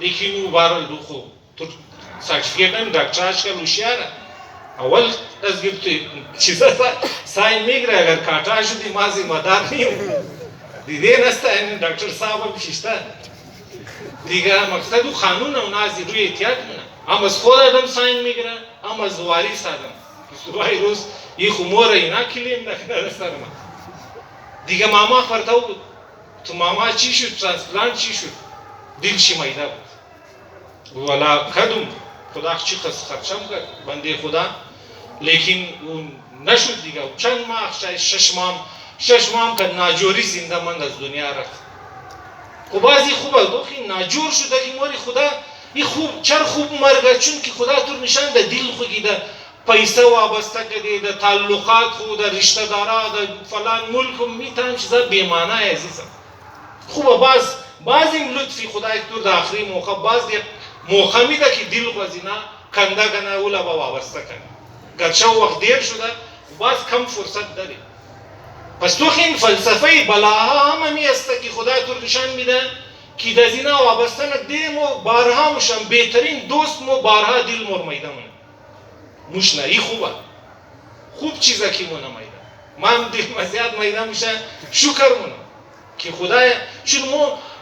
لیکن او بارال دو خوب تو سرتیفیکت نمی دکترش که لوشیاره اول از گفت چیزا ساین میگره اگر کاتا شدی ما ذمه‌دار نیم دیده نسته این دکتر صاحب بشیشته دیگه مقصد او قانون و نازی روی احتیاط منه هم از خود آدم ساین میگره هم از واریس آدم صبح روز یه خموره اینا کلیم نکنه سر ما دیگه ماما پرتاو بود تو ماما چی شد ترانسپلانت چی شد دلشی مایده بود والا کدوم خدا چی خرچم کرد بنده خدا لیکن اون نشد دیگه چند ماه شش ماه که ناجوری زنده مند از دنیا رفت و بعضی خوبه دوخی ناجور شده که موری خدا این خوب چر خوب مرگه چون که خدا تو نشان ده دل خوگی ده پیسه وابسته کده ده تعلقات خود ده رشته دارا ده فلان ملک میتونم چیزا بیمانه عزیزم خوبه بعضی لطفی خدا یک طور ده آخری موقع باز ده موقع میده که دل خوزینا کنده کنه اولا با وابسته کنه گرچه وقت دیر شده باز کم فرصت داری پس تو خیلی فلسفه بلاها هم همی است که خدا تو نشان میده که در زینا وابسته نده مو بارها مشم بهترین دوست مو بارها دل مور میده منه مشنه ای خوبه خوب چیزه که مونه میده من دل مزیاد میده میشه شکر مونه که خدا چون مو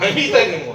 نمیدونیم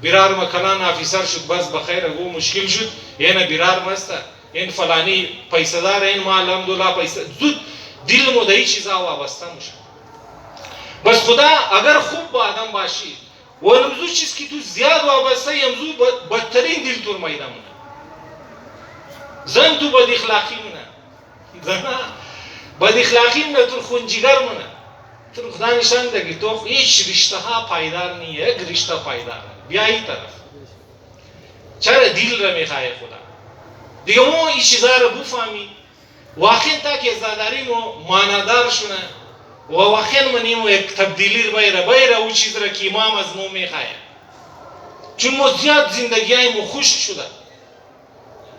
بیرار مکلان افیسر شد بس بخیر و مشکل شد یعنی بیرار مسته این فلانی پیسه دار این ما الحمدلله پیسه زود دل مو دای چیزا وابسته میشه بس خدا اگر خوب با آدم باشی و نمزو چیز که تو زیاد وابسته یمزو بدترین دل تور میده مونه زن تو بد اخلاقی مونه زن بد اخلاقی مونه تو خونجیگر مونه تو خدا نشان ده که تو هیچ رشته ها پایدار نیه یک رشته پایدار بیا ای طرف چرا دل را میخواه خدا دیگه مو این چیزا را بفهمی واقعا تا که ازاداری مو ماندار شونه و واقعا منیمو یک تبدیلی رو بایره او چیز را که امام از مو میخواه چون مو زیاد زندگی های مو خوش شده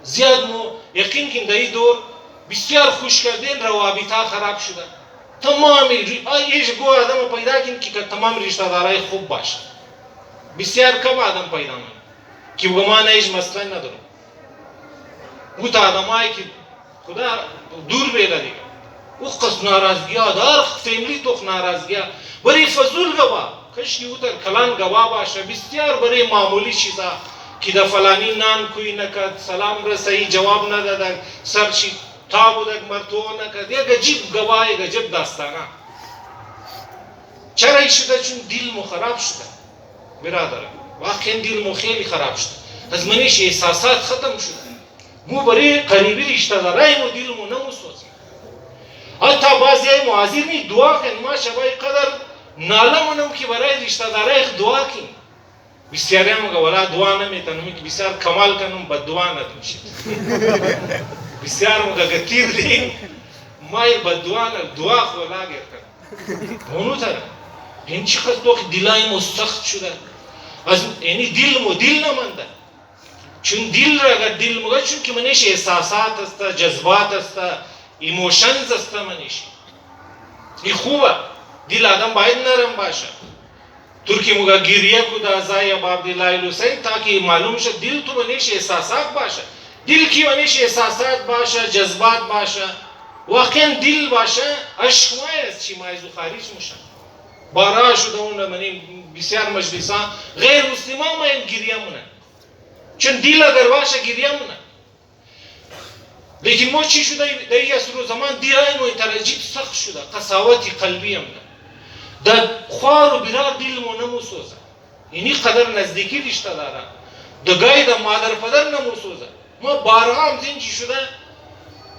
زیاد مو یقین که در این دور بسیار خوش کردین روابطا خراب شده تمامی ایش گو آدم رو پیدا کن که تمام رشته دارای خوب باشه بسیار کم آدم پیدا من که بگمان ایش مسئله ندارم او تا آدم هایی که خدا دور بیده دیگه او قصد ناراضگی ها دار فیملی توخ ناراضگی ها بری فضول گوا کشکی او در کلان گوا باشه بسیار برای معمولی چیزا که در فلانی نان کوی نکرد سلام رسایی جواب نداد سرچی تاب و مرتو نکرد یک عجیب گواه یک عجیب داستانه چرا این شده؟ چون دل مو خراب شده برادرم واقعا دل مو خیلی خراب شده از منیش احساسات ختم شده مو برای قریبی رشته دارای مو دل مو نموسوزی حتی بعضی های معاذیر می دعا کن ما شبای قدر ناله منم که برای رشته دارای دعا کن بسیاری هم گه ولا دعا نمیتونم که بسیار کمال کنم با دعا ندم شد بسیار هم گه تیر دیم مای با دعا خولا گر کنم اونو تره این چقدر تو دلای مو سخت شده از یعنی دل مو دل نمانده چون دل را اگر دل مو چون که منش احساسات است جذبات است ایموشنز است منش این خوبه دل آدم باید نرم باشه ترکی موگا گریه کو دا ازای باب دلائل حسین تاکہ معلوم شد دل تو منش احساسات باشه دل کی منش احساسات باشه جذبات باشه واقعا دل باشه عشق مایز چی مایزو خارج میشه بارا شده اون منی بسیار مجلسان غیر مسلمان ما این گریه مونه چون دل اگر باشه گریه مونه لیکن ما چی شده در یک سرو زمان دیرای ما ترجیب سخت شده قساوتی قلبی مونه در خوار و برار دل مو نمو سوزه اینی قدر نزدیکی رشته داره دگای در مادر پدر نمو سوزه ما بارها هم زین چی شده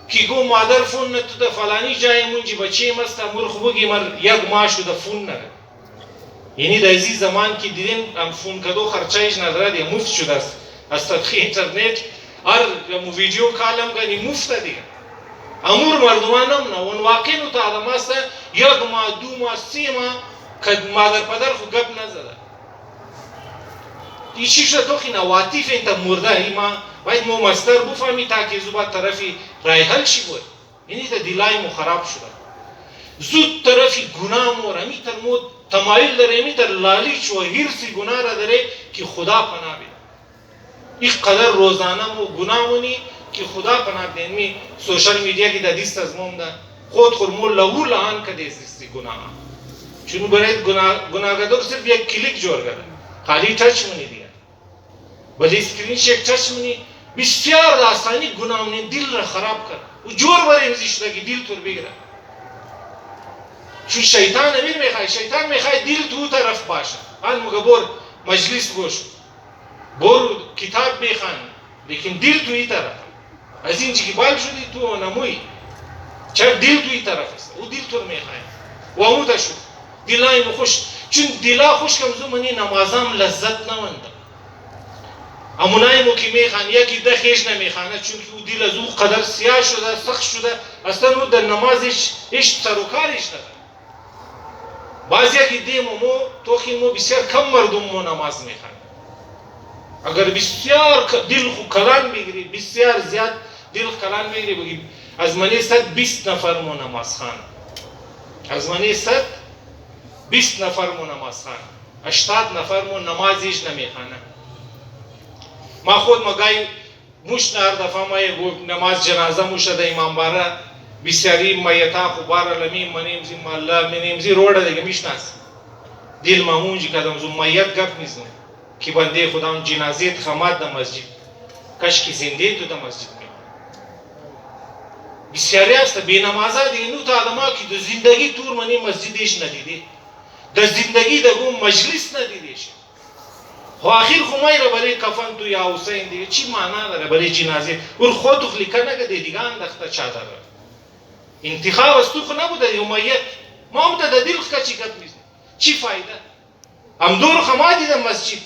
که گو مادر فون نتو در فلانی جای منجی بچه مست امور خوبگی مر یک ماه شده فون نره یعنی در ازی زمان که دیدین هم فون کدو خرچایش نداره دیگه مفت شده است از طریق اینترنت هر ویدیو کالم گنی مفت دیگه امور مردمان نمونه اون واقعی نو تا آدم است یک ماه دو ماه سی ماه که مادر پدر خو گپ نزده ایچی شده تو خینا واطیف اینتا مرده ایما باید مو مستر بفهمی تاکه زوبا طرفی رای حل شی بود یعنی تا دلای مو خراب شده زود طرفی گناه مو رمی تر مو تمایل داره می تر لالیچ و هرسی گناه را داره که خدا پناه بید یک قدر روزانه مو گناه مونی که خدا پناه بید می سوشل میڈیا کی دادیست از موم ده خود خورمو لهو لحان که دیستی گناه چون برای گناهگدار صرف یک کلیک جور کرده خالی ٹچ مونی دیا بلی اسکرین شیک ٹچ مونی بسیار داستانی گناه مونی دل را خراب کرد و جور برای مزیشده که دل تور بگره چون شیطان امیر میخواه شیطان میخواه دل تو طرف باشه آن مگه بور مجلس گوش بور کتاب میخوان لیکن دل تو ای طرف از این چی که بال شدی تو نموی چرا دل تو ای طرف است او دل تور میخواه و همو تا شد دلای مو خوش چون دلا خوش کمزو منی نمازام لذت نمانده امونای مو که میخوان یکی ده خیش نمیخوانه چون که او دل از او قدر سیاه شده سخت شده اصلا او در نمازش هیچ سروکارش نداره بعضی که دیم مو توخی مو بسیار کم مردم مو نماز میخوان اگر بسیار دل خو کلان بگیری بسیار زیاد دل کلان بگیری بگی از منی 120 نفر مو نماز خان از منی 120 نفر مو نماز خان 80 نفر مو نمازیش نمیخوانه ما خود مگای مش هر دفعه ما نماز جنازه مشده امام باره بسیاری میتا خو باره لمی منیمزی مالا منیمزی روڑه دیگه میشناس دل مامونجی کدام زو میت گپ میزنه که بنده خدا اون جنازه خماد در مسجد کاش که زنده تو در مسجد می بسیاری است بی نمازه دیگه نو تا آدم ها که در زندگی تور منی مسجدش ندیده در زندگی در اون مجلس ندیدهش و آخر خمای را برای کفن تو یا حسین دیگه چی معنا داره برای جنازه اور خود تو خلیکه نگه دیگه اندخته چادر انتخاب از تو خو نبوده دیگه میت ما هم در دل خکا چی گپ میزنه چی فایده هم دور خمادی در مسجد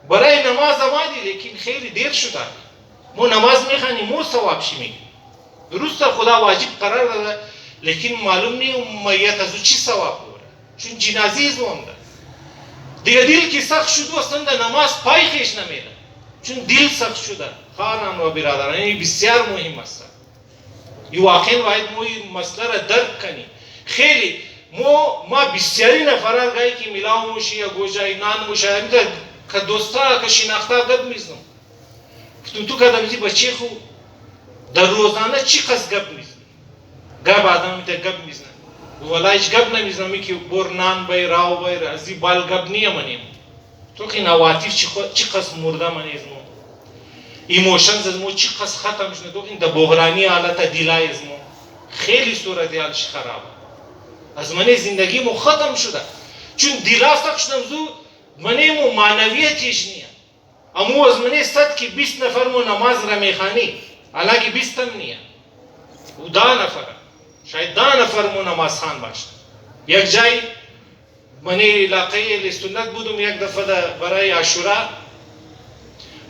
برای نماز آمدی لیکن خیلی دیر شده مو نماز میخوانی مو ثواب شی میگی درست خدا واجب قرار داده لیکن معلوم نی میت از چی ثواب بوده چون جنازه زونده دیگه دل که سخت شد و اصلا در نماز پای خیش نمیده چون دل سخت شده خواهران و برادران این بسیار مهم است این واقعا باید مو این مسئله را درک کنی خیلی ما بسیاری نفرات گاهی که میلاو موشی یا گوجای نان موشی که دوستا که شناخته گپ میزنم تو کدامزی بچه خو در روزانه چی قصد گپ میزنی گپ آدم میده گپ میزنه ولا هیچ گپ نمیزنم که برنان بای راو بای ازی بال گپ نیم منیم تو که نواتیف چی قسم مرده منیزمو ایموشنز ازمو چی قسم ختم شده تو این دا بحرانی حالت دیلای ازمو خیلی صورتیالش خرابه از منی زندگی مو ختم شده چون دیلافتک شدم زو منی مو معنویتیش نیه امو از منی صد که 20 نفر مو نماز را میخانی حالا 20 هم نیه و 10 نفر شاید 10 نفر مو نماز خان باشه یک جای منی علاقه سنت بودم یک دفعه برای عاشورا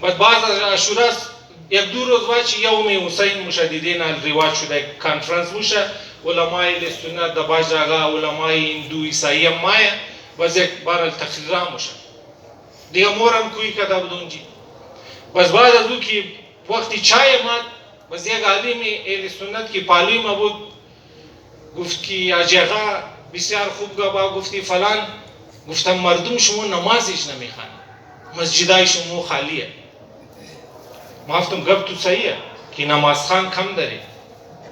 بعد بعد از عاشورا یک دو روز باید یوم حسین مشددین الرواج شده کانفرنس موشه علمای سنت دباج آقا علمای هندو عیسائی هم مایه بس یک بار تقریرا موشه دیگه مورم کوی کده بودون جی بس بعد از او که وقتی چای ماد بس یک عالم اهل سنت که پالیم بود گفت که حاجی آقا بسیار خوب گفت گفتی فلان گفتم مردم شما نمازش نمیخوان مسجدای شما خالیه ما گفتم گفت تو صحیحه که نماز خان کم داری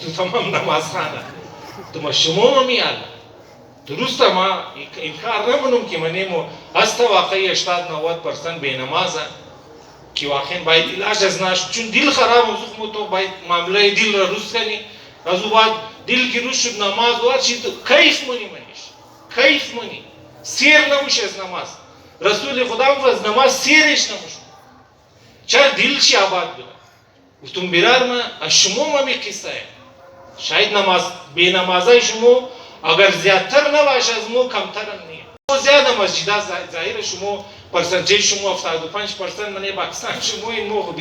تو تمام نماز خانه تو شما میال درست ما انکار نمونم که منیمو هست واقعی 80-90% به نمازه که واقعا باید علاج از ناش چون دل خراب و زخم تو باید معامله دل را روز کنی از او بعد دل کی روز شد نماز وارد شد کیف منی منیش کیف منی سیر نموشه از نماز رسول خدا از نماز سیرش نموشه چرا دلش آباد بود گفتم برار ما شما ما می قصه شاید نماز بی نمازای شما اگر زیادتر نباشه از مو کمتر هم نیه زیاده مسجد ظاهر شما پرسنتیج شما 75% منی پاکستان شما این مو 25%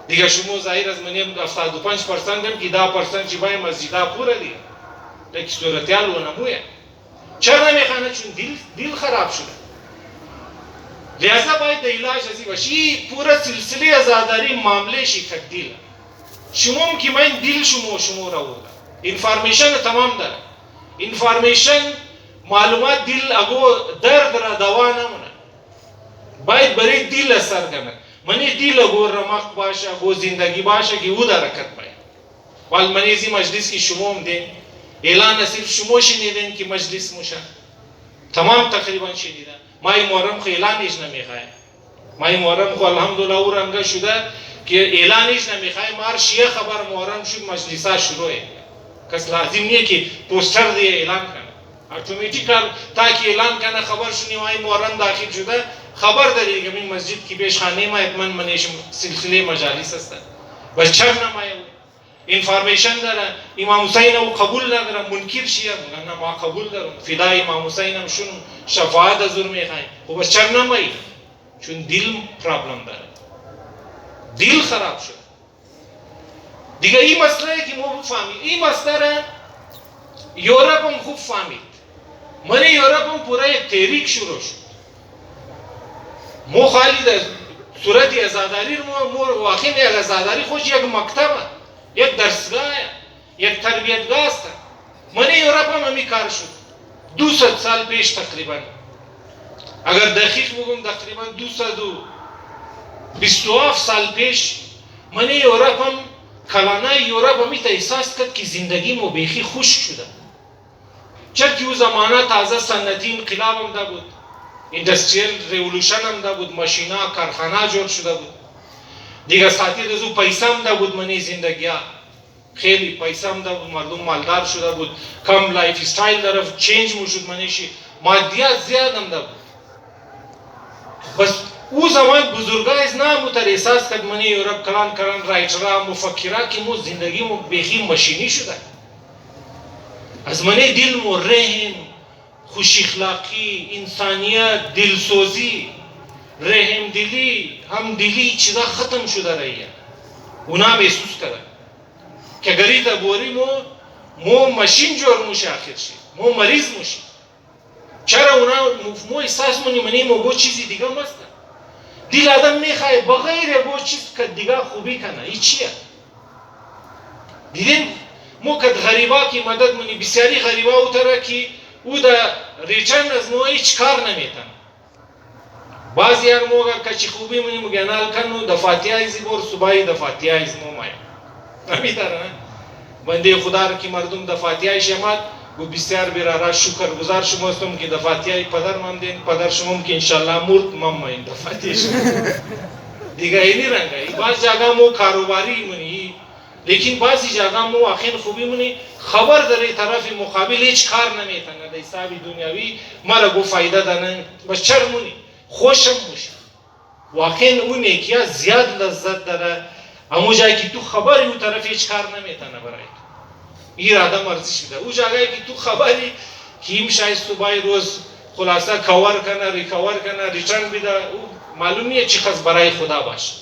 دیگه شما ظاهر از منی 75% هم که 10% جبای مسجد پورا دی لیکن صورتیال و نمویه چرا نمیخانه چون دل خراب شده لہذا باید علاج ازی باشی پورا سلسله ازاداری معامله شی تکدیل شما که من دل شما را ورده انفارمیشن تمام داره انفارمیشن معلومات دل اگو درد را دوا نمونه باید برای دل اثر کنه منی دل اگو رمق باشه اگو زندگی باشه که او درکت باید ولی منی ازی مجلس که شما هم دین اعلان صرف شما شنیدین که مجلس موشه تمام تقریبا شنیدن مای محرم خو اعلانش نمیخواه مای محرم خو الحمدلله او رنگه شده که اعلانش نمیخواه مار شیعه خبر محرم شد مجلسا شروعه کس لازم نیه که پوستر دیه اعلان کنه اتوماتیک تاکي اعلان کنه خبر شونی مای محرم داخل شده خبر داری که من مسجد کی پیش خانه ما اتمن منیش سلسله مجالس است بس چر نمایه انفارمیشن داره امام حسین او قبول نداره منکر شیعه نه ما قبول دارم فدای امام حسین هم شون شفاعت از اون میخوایم خب بس چر نمایی چون دل پرابلم داره دل خراب شد دیگه این مسئله که ما بفهمید این مسئله را یورپ هم خوب فهمید من یورپ هم پورا یک تحریک شروع شد مو خالی در صورت ازاداری مو واقعی یک ازاداری خوش یک مکتبه یک درسگاه یک تربیتگاه است من یورپ هم همی کار شد 200 سال پیش تقریبا اگر دقیق بگم تقریبا 227 سال پیش من یورپ هم کلانه یورپ همی تا احساس کرد که زندگی مو بیخی خوش شده چرا که او زمانه تازه صنعتی انقلاب هم ده بود اندستریال ریولوشن هم ده بود ماشینا کارخانه جور شده بود دیگه ساعتی دزو پیسه هم ده بود منی زندگی ها خیلی پیسه هم ده بود مردم مالدار شده بود کم لایف استایل طرف چینج موشود منیشی مادیات زیاد هم ده بود بس او زمان بزرگای از نامو تر احساس کرد منی یورپ کلان رایترها مفکرها که مو زندگی مو بیخی ماشینی شده از منی دل مو رحم خوش اخلاقی انسانیت دلسوزی رحم دلی هم دلی چیزا ختم شده رਹੀه اونا محسوس کرده که گری تا بوری مو ماشین جور موشه آخر شی مو مریض موشی چرا اونا مو احساس منی مو بو چیزی دیگه مسته دل آدم میخواه بغیر بو چیز که دیگه خوبی کنه ای چیه دیدین مو کد غریبا کی مدد منی بسیاری غریبا او تره کی او دا ریچن از مو هیچ کار نمیتن بعضی یار مو اگر کچی خوبی منی مگنال کنو د فاتحه ای زبور صبحی د فاتحه ای مو مای نمیتره بنده خدا را که مردم دفاتیای شماد و بسیار برای شکر گزار شما هستم که دفاتیای پدر ماندین پدر شما که انشالله مرد مام این دفاتیای شما دیگه اینی رنگه بعض جگہ مو کاروباری منی لیکن بعضی جگہ مو آخر خوبی منی خبر داره طرف مقابل هیچ کار نمیتونه در حساب دنیاوی مرا گو فایده دادن بس چر منی خوشم میشه واقعا اون نیکیا زیاد لذت داره اما جایی که تو خبری اون طرف هیچ کار نمیتونه برای تو این آدم ارزش میده اون جایی که تو خبری که این شاید صبح روز خلاصه کاور کنه ریکاور کنه ریترن بده معلوم نیست چی خاص برای خدا باشه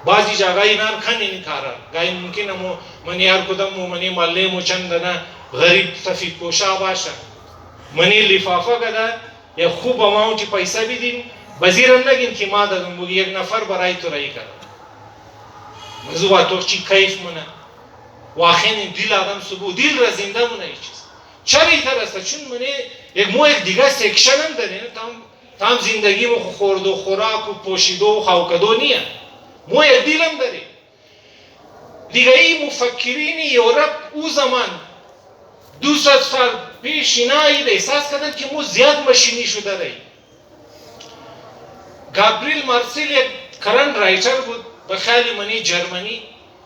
بعضی جاگایی نام کنی کارا گاهی ممکنه منی هر کدام منی ماله مو چند نه غریب سفید پوشا باشه منی لفافه کده یا خوب اماونتی پیسه بدین وزیرم نگین که ما دادم بگی یک نفر برای تو رای کرد موضوع تو چی کیف منه واقعا دل آدم صبح دل را زنده منه این چیز چرا اینطور است چون منی یک دیگه سیکشن هم داره تام زندگی مو خورد و خوراک و پوشیدو و خاوکدو نیه مو یک دیلم داره دیگه این مفکرین یورپ او زمان 200 سال پیش اینا این احساس کردن که مو زیاد ماشینی شده رهی گابریل مارسل یک کرن رایتر بود بخیال منی جرمنی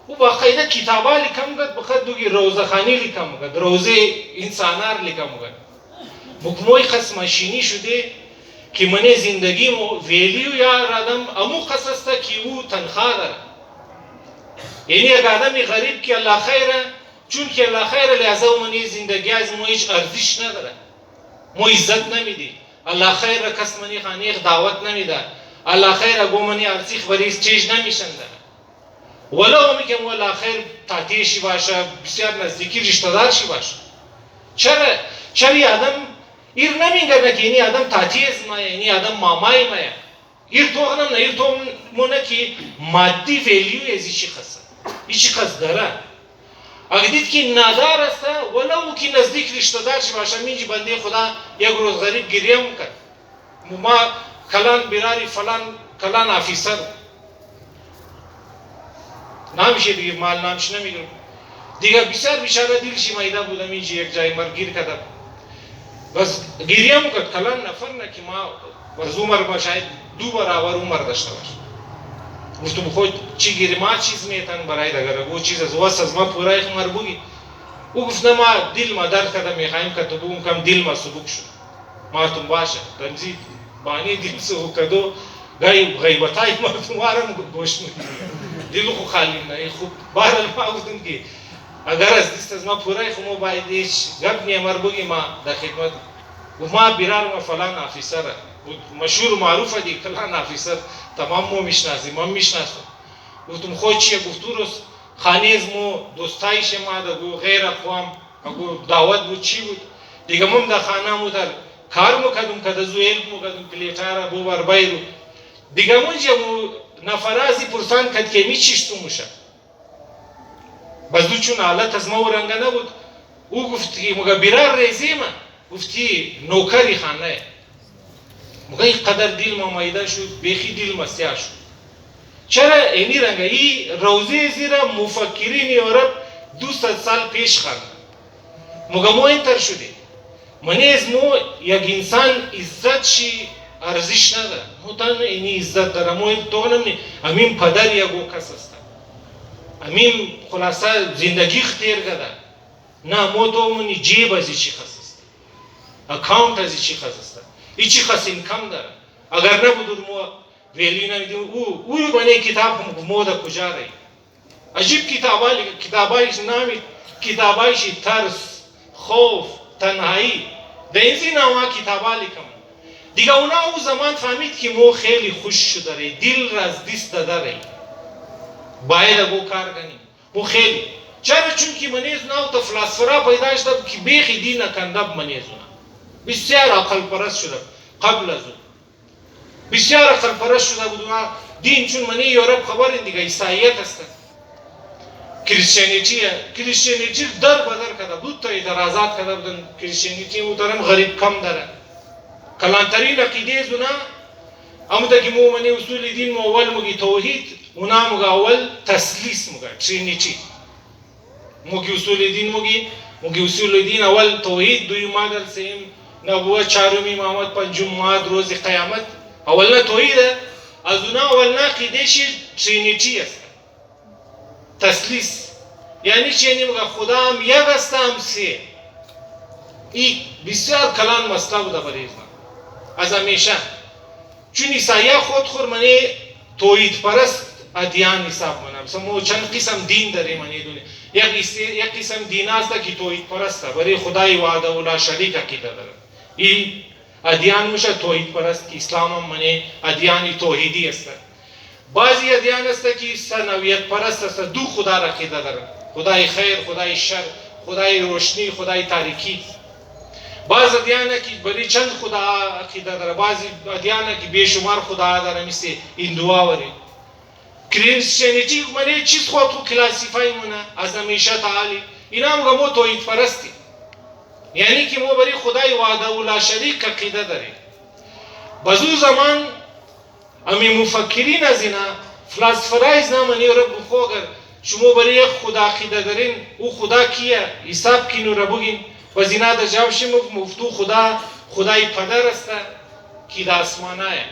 او باقاعده کتابا لیکم گد بخد دوگی روزخانی لیکم گد روزه انسانار لیکم گد مکموی قسم ماشینی شده که منی زندگی مو ویلیو یا آدم امو قصصتا که او تنخواه داره یعنی یک آدمی غریب که الله خیره چون که الله خیره لحظه منی زندگی از مو هیچ ارزش نداره مو عزت نمیدی الله خیره کس منی خانه دعوت نمیده الله خیره گو منی ارزش بری استیج نمیشنده ولو میگم الله خیر تاتیشی باشه بسیار نزدیکی رشته دار شی باشه چرا آدم ایر نمیگه که اینی آدم تاتیز مایه اینی آدم مامای مایه ایر توغنم نه ایر تو مونه که مادی ویلیو ازی چی خسته ایچی خست داره اگه دید که ندار است ولو که نزدیک رشته دار شی باشه مینجی بنده خدا یک روز غریب گریه میکرد ما کلان براری فلان کلان آفیسر نامشه دیگه مال نامش نمیگم دیگه بسیار بیچاره دلشی مایده بودم اینجا یک جای مرگیر کردم بس گریه میکرد کلان نفر نه که ما ورز عمر ما شاید 2 برابر عمر داشته باشه گفتم خود چی گیری ما چیز میتن برای دگره گو چیز از واسه از ما پورای خمر بگی او گفت نه ما دل ما درد کردم میخوایم که تو بگم کم دل ما سبک شد ما تون باشه رمزی بانی دل سبک کدو غیبتای مردم آرم گوش میدیم دل خو خالی نه خوب بارال ما گفتم که اگر از دست از ما پورای خو ما باید هیچ گپ نیامر بگی ما در خدمت و ما برار ما فلان آفیسر مشهور و معروف دی فلان آفیسر تمام مو میشناسیم ما میشناسم گفتم خود چیه گفتو روز خانیز مو دوستایش ما دگو غیر اقوام اگو دعوت بود چی بود دیگه مم در خانه مو در کار مو کدوم کده زویل مو کدوم پلیتارا بو بر بایرو دیگه منجا مو نفرازی پرسان کد که می چیشتو موشه بزدو چون حالت از ما ورنگه نبود او گفتی مگه برار ریزی من گفتی نوکری خانه مگه این قدر دل ما مایده شد بیخی دل ما سیاه شد چرا اینی رنگه ای روزی زیرا مفکرین یورپ 200 سال پیش خواند مگه مو اینتر شده منی از مو یک انسان عزت شی ارزش نداره مو تن اینی عزت داره مو تو نمی امین پدر یگو کس است امین خلاصه زندگی اختیار کرده نه مو تو منی جیب ازی چی خاص است اکاونت ازی چی خاص است ایچی خاص اینکم داره اگر نبود مو ویلی نمیدیم او بنی کتاب مو دا کجا رهی عجیب کتابایش نامی کتابایشی ترس خوف تنهایی در اینزی نامه کتابا لیکم دیگه اونا او زمان فهمید که مو خیلی خوش شده رهی دل را از دست داده رهی باید اگو کار کنیم مو خیلی چرا چون که منیز ناو تا فلاسفرا پیدا شده که بیخی دین کندب منیز اونا بسیار عقل پرست شده قبل از اون بسیار عقل پرست شده بود اونا دین چون منی یورپ خبرین دیگه عیساییت هستن کریستیانیتی در بدر کرده بود تا اعتراضات کرده بودن کریستیانیتی محترم غریب کم داره کلانترین عقیده از اونا اما تا که مو منی اصول دین مو اول مگی توحید اونا مگا اول تسلیس مگا ترینیتی موگی اصول دین موگی اصول دین اول توحید، دویم مادر، سیم نبوت، چهارم امامت، پنجم معاد روز قیامت. اولنا توحیده، از اونا اولنا عقیدهش ترینیتی است، تثلیث. یعنی چی؟ یعنی میگه خدا هم یک است هم سه. این بسیار کلان مسئله بوده برای از همیشه، چون عیسایی خود منی توحید پرست ادیان حساب منم. مثلا ما چند قسم دین داریم منی دنیا. یک قسم دین است که توحید پرست است، برای خدای وحده و لا شریک عقیده داره. این ادیان میشه توحید پرست، که اسلام هم منی ادیان توحیدی است. بعضی ادیان است که سنویت پرست است، دو خدا را عقیده داره، خدای خیر، خدای شر، خدای روشنی، خدای تاریکی. بعض ادیان که برای چند خدا عقیده داره، بعضی ادیان که بیشمار خدا داره، مثل هندوها وری. کریستیانیتی منی چیز خود کو کلاسیفای مونه از همیشه تعالی. اینا هم ما توحید پرستی، یعنی که ما برای خدای وحده و لا شریک عقیده داریم. بزو زمان امی مفکرین از اینا فلسفرای از نامنی رب بخوگر شما برای یک خدا عقیده دارین، او خدا کیه؟ حساب کینو را بگین. و زینا در جواب شما مفتو خدای پدر است که در آسمانه،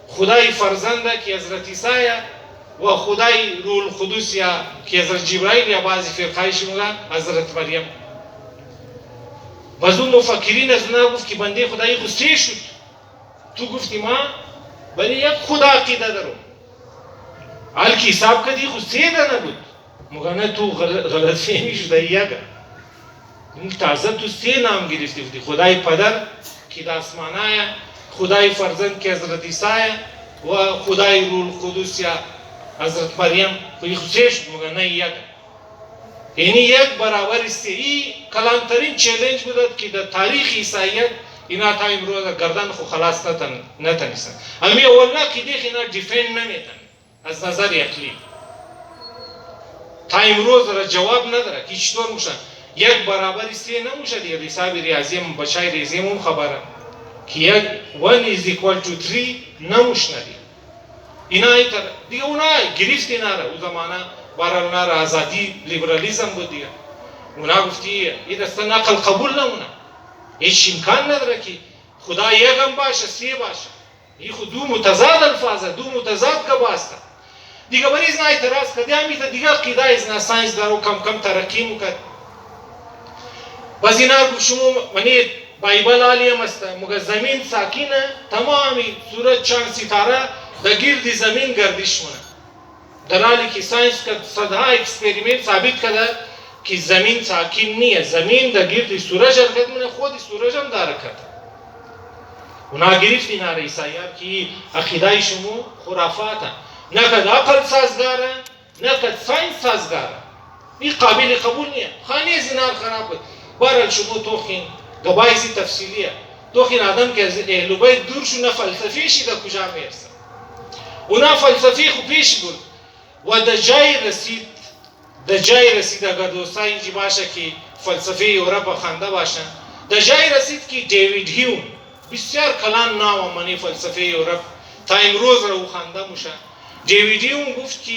خدای فرزنده که حضرت عیسی و خدای روح القدس که حضرت جبرائیل یا بعضی فرقایش میگن حضرت مریم. بعضو مفکرین از اونا گفت که بنده خدای غصه شد، تو گفتی ما برای یک خدا عقیده دارم، حال که حساب کردی غصه ده نبود. مگه تو غلط فهمی شده یکه. این تازه تو سه نام گرفتی بودی، خدای پدر که در آسمانه، خدای فرزند که حضرت عیسی و خدای روح القدس یا حضرت مریم. خودی غصه شد، مگه نه یکه. یعنی یک برابر است. این کلانترین چیلنج بود که در تاریخ عیساییت اینا تا امروز گردن خو خلاص نتونستن. امی اولا که دیخ اینا دیفند نمیتن از نظر عقلی. تا امروز را جواب نداره که چطور میشه یک برابر است نمیشه. دیگه حساب ریاضی هم بچای ریاضی هم خبره که یک 1 is equal to 3 نمیشه. اینا ایتر دیگه اونا گرفت اینا را. او زمانه برای اونا را آزادی لیبرالیزم بود دیگه. اونا گفتی این دسته نقل قبول نمونه، هیچ امکان نداره که خدا یک هم باشه سه باشه. این خود دو متضاد الفاظه، دو متضاد گباسته. دیگه برای ازنا اعتراض کرد، یا میتا دیگه قیده ازنا ساینس دارو کم ترقی مکد. باز اینا گفت شما منی بایبل عالیم است، مگه زمین ساکینه، تمامی سورج چاند ستاره در گرد زمین گردش مونه. در حالی که ساینس که صدها اکسپریمنت ثابت کرده که زمین ساکن نیه، زمین در گرد سورج حرکت مونه، خود سورج هم در حرکت. اونا گرفت اینا را عیساییان که عقیده شما خرافاته، نه کد عقل سازگاره، نه کد ساینس سازگاره. این قابل قبول نیه. خانه زینار خراب بود. برای شما توخین گبایزی تفصیلیه. توخین آدم که از اهل بیت دور شو نه فلسفه شی در کجا میرسه. اونا فلسفه خو پیش بود و در جای رسید اگر دوستای اینجی باشه که فلسفه یورپ خانده باشه، در جای رسید که دیوید هیوم بسیار کلان نام منی فلسفه یورپ تا امروز را او خانده موشه. دیوید هیوم گفت که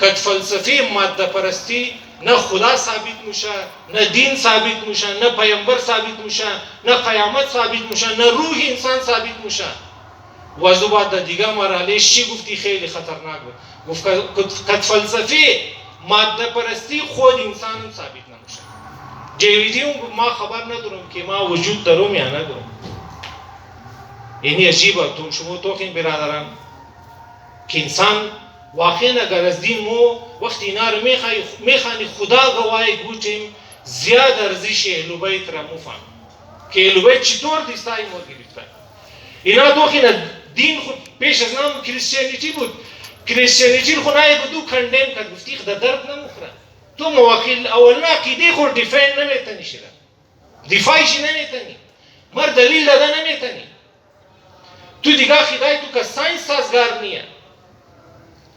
کد فلسفه ماده پرستی نه خدا ثابت موشه، نه دین ثابت موشه، نه پیامبر ثابت موشه، نه قیامت ثابت موشه، نه روح انسان ثابت موشه. و از بعد در دیگه مرحله چی گفتی خیلی خطرناک بود. گفت کد فلسفه ماده پرستی خود انسان ثابت نمیشه. دیوید هیوم ما خبر ندارم که ما وجود دارم یا ندارم. یعنی عجیبه. تو شما توخین برادران که انسان واقعا اگر از دین مو وقتی اینا رو میخوانی خدا گواهی گوتیم زیاد ارزش اهل بیت را مفهم که اهل بیت چطور دیستای مو گرفتن. اینا توخین دین خود پیش از نام کریستیانیتی بود. کریستیانیتی خونای بدو کندم کرد، گفتی خدا درد نمخوره. تو مواقع اولنا عقیده خود دیفند نمیتنی شده، دفاعش نمیتنی، مر دلیل داده نمیتنی. تو دیگه خدای تو که ساینس سازگار نیه.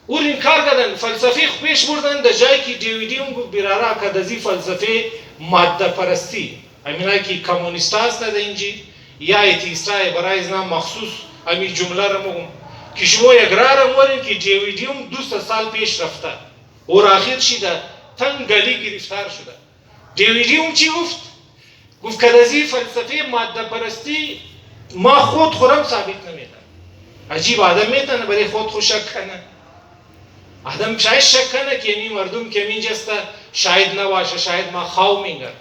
اور انکار کردن فلسفه خو پیش بردن در جایی که دیویدی هم گفت برارا کدازی فلسفه ماده پرستی امینایی که کمونیست هست در اینجی یا ایتیستای برای ازنا مخصوص امی جمله را مگم که شما یک را را مورین که دیویدی هم 200 سال پیش رفته اور آخر شده تنگلی گرفتار شده. دیویدی اون چی گفت که از این فلسفه ماده پرستی ما خود خورم ثابت نمیدن. عجیب آدم میتونه برای خود شک کنه. آدم شاید شک کنه که این مردم که اینجاست شاید نباشه، شاید ما خواهم میگر.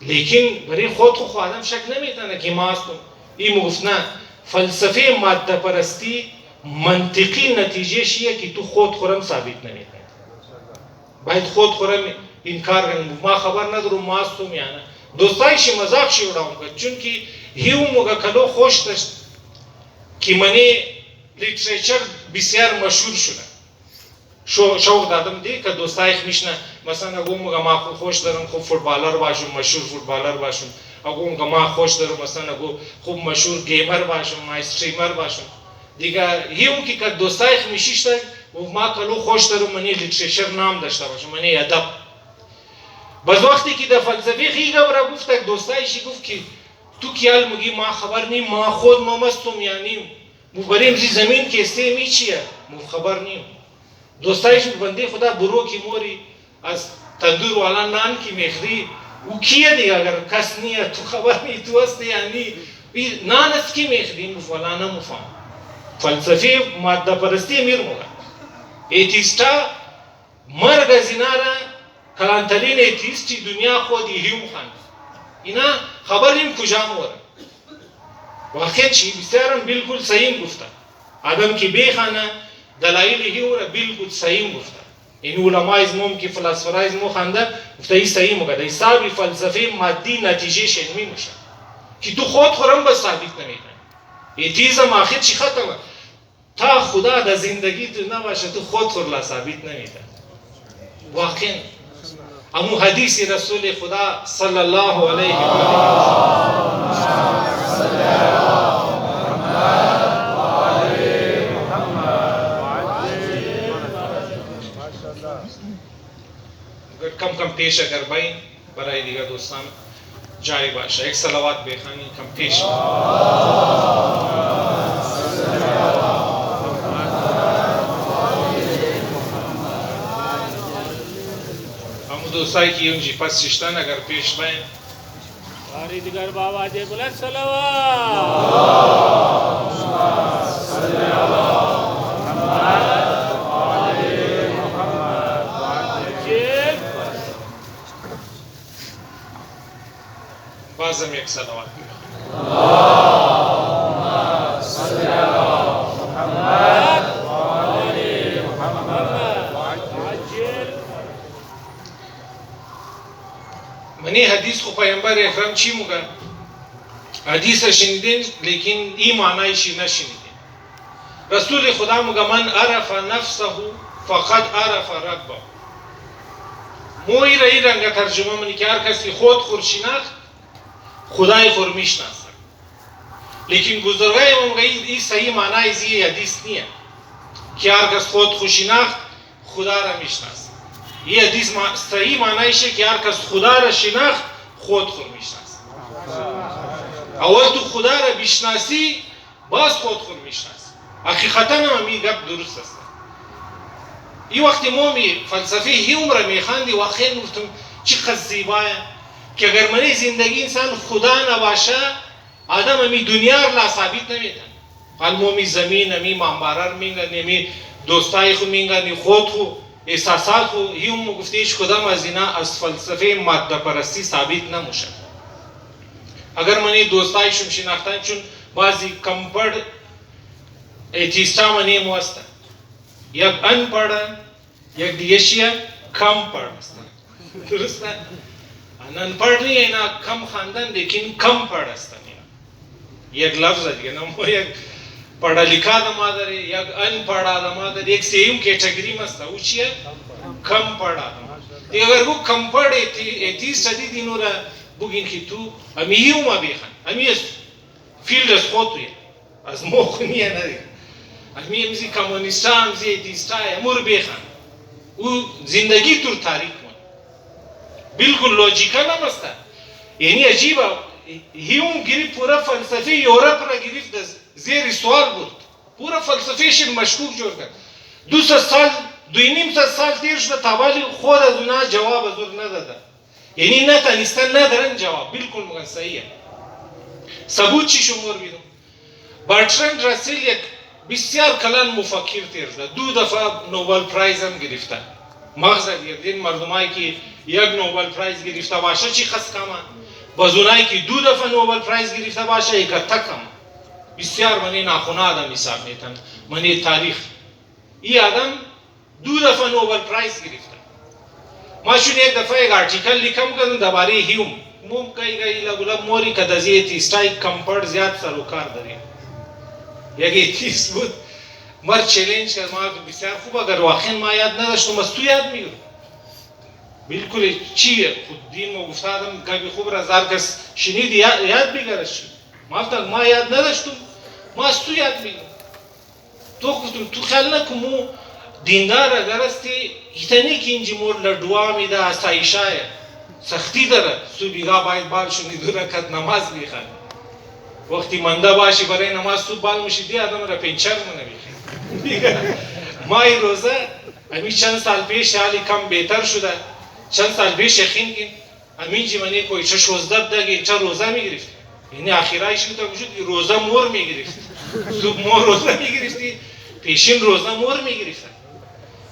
لیکن برای خود آدم شک نمیتونه که ما هستم. این گفت نه، فلسفه ماده پرستی منطقی نتیجه شیه که تو خود خورم ثابت نمیتونه. باید خود خورم انکار کنم. ما خبر ندارم ما هستم یا نه. دوستایشی مذاق شی وڑاون کرد چون که هیو موگا کلو خوش داشت که منی لیتریچر بسیار مشهور شده. شوق دادم دی که دوستایش میشنه مثلا اگه موگا ما خوش دارم خوب فوتبالر باشم، مشهور فوتبالر باشم. اگه موگا ما خوش دارم مثلا اگه خوب مشهور گیمر باشم، ما استریمر باشم. دیگه هیو که دوستایش میشیشته و ما کلو خوش دارم منی لیتریچر نام داشته باشم، منی ادب. باز وقتی که در فلسفه خیلی را گفت دوستایشی گفت که تو کیال مگی ما خبر نیم، ما خود ما مستم یا نیم، مو بریم زی زمین که استه می چیه مو خبر نیم. دوستایش بنده خدا برو کی موری از تندور والا نان کی میخری او کیه دیگه اگر کس نیه تو خبر نی تو است یعنی نان است کی میخری مو فلان نمفهم. فلسفه ماده پرستی میر موگا ایتیستا مرگ زیناره کلانترین ایتیستی دنیا خودی هیوم خاند. اینا خبر نیم کجا موره. واقعا چی بسیارم بالکل صحیح گفته. آدم کی بخانه دلایل هیوره بالکل صحیح گفته. این علماء ازمون که فلسفه ازمون خانده گفته ای صحیح موگه. در حساب فلسفه مادی نتیجه شنمی میشه. که تو خود خورم بس ثابت نمیکنه. ایتیزم آخر چی ختمه؟ تا خدا در زندگی تو نباشه تو خود خور ثابت نمیده. واقعا امو حدیث رسول خدا صلی الله علیه و کم پیش اگر باین برای دیگر دوستان جای باشه یک صلوات بخوانی کم پیش دوستایی که اونجی پس ششتن اگر پیش باین باری دیگر بابا جی بلند صلوات بازم یک صلوات منی حدیث خو پیامبر اکرم چی موگه؟ حدیث شنیدین لیکن این معنایشی نشنیدین. رسول خدا موگه من عرف نفسه فقد عرف ربه. موی را این رنگ ترجمه منی که هر کسی خود خور شناخت خدای خور میشناسه. لیکن بزرگای ما موگه این صحیح معنای از این حدیث نیه که هر کس خود خور شناخت خدا را میشناسه. یہ حدیث صحیح معنیشه که هر کس خدا را شناخت خود خود میشناسه. اول تو خدا را بشناسی باز خود خود میشناسی. حقیقتا هم این گپ درست است. این وقتی ما فلسفه هیوم را میخواندی واقعا گفتم چقدر زیباه که اگر من زندگی انسان خدا نباشه آدم همی دنیا را ثابت نمیدن. حال مومی زمین همی مامبارر میگن همی دوستای خود میگن خود خود احساسات خو هیوم گفته هیچ کدام از اینا از فلسفه ماده پرستی ثابت نمیشه. اگر منی دوستایشم شناختن چون بعضی کمپرد ایتیستا منی موسته یک انپرد یک دیگه کم پرد است. درسته؟ انپرد نیه اینا کم خواندن لیکن کم پرد است. یک لفظ دیگه نمو یک پڑھا لکھا آدم آدھر ہے یا ان پڑھا آدم آدھر ایک سیم کیٹیگری میں ستا وہ چیئے کم پڑھا آدم اگر وہ کم پڑھ ایتیس صدی دینو را بگین کی تو امیہیو ما بیخن امیہ فیلڈ از خود ہوئی از موخنی ہے ندی امیہ مزی کمونیستا مزی ایتیستا ہے امور بیخن وہ زندگی تر تاریخ من بالکل لوجیکا نمستا یعنی عجیبا هیوم گریف پورا فلسفه یورپ را گریف زیر سوال بود. پورا فلسفهش مشکوک جور کرد. 200 سال 2.5 سال تیر شده تاوالی خود از اونا جواب از اون نداده، یعنی نه تانستن ندارن جواب. بالکل مگن صحیحه. ثبوت چی شمار بیدم؟ برتراند راسل یک بسیار کلان مفکر تیر شده، 2 دفعه نوبل پرایز هم گرفته. مغز دیدین مردمایی که یک نوبل پرایز گرفته باشه چی خاص کمه، باز اونایی که 2 دفعه نوبل پرایز گرفته باشه یک تکم. بسیار منی ناخونه آدم حساب میتن، منی تاریخ. این آدم 2 دفعه نوبل پرایز گرفته. ما شون یک دفعه یک آرتیکل لیکم کردم درباره هیوم. موم گاهی لگولا موری که دزیه تیستای کمپرد زیاد سروکار داری. یکی تیست بود مر چالش کرد، ما بسیار خوب اگر واقعا ما یاد نداشتم از تو یاد میگیرم. بالکل چیه خود دین ما گفتادم که خوب را زار کس شنید یاد بگیرش. ما یاد نداشتم، ما از تو یاد میگیرم. تو خیال نکن دیندار اگر استی ایتنی که اینجی مور لردوا میده آسایشای سختی داره، سو بیگا باید بال شونی 2 رکعت نماز میخواد. وقتی منده باشی برای نماز تو بال میشیدی آدم را پنچر منه میخواد. ما این روزه امی چند سال پیش حالی کم بهتر شده، چند سال پیش یقین کن امین جی منی کوئی چه 16 دقیقه چه روزه میگرفت، یعنی آخرایش تا وجود روزه مور میگرفت. صبح مور روزه میگرفتی، پیشین روزه مور میگرفت.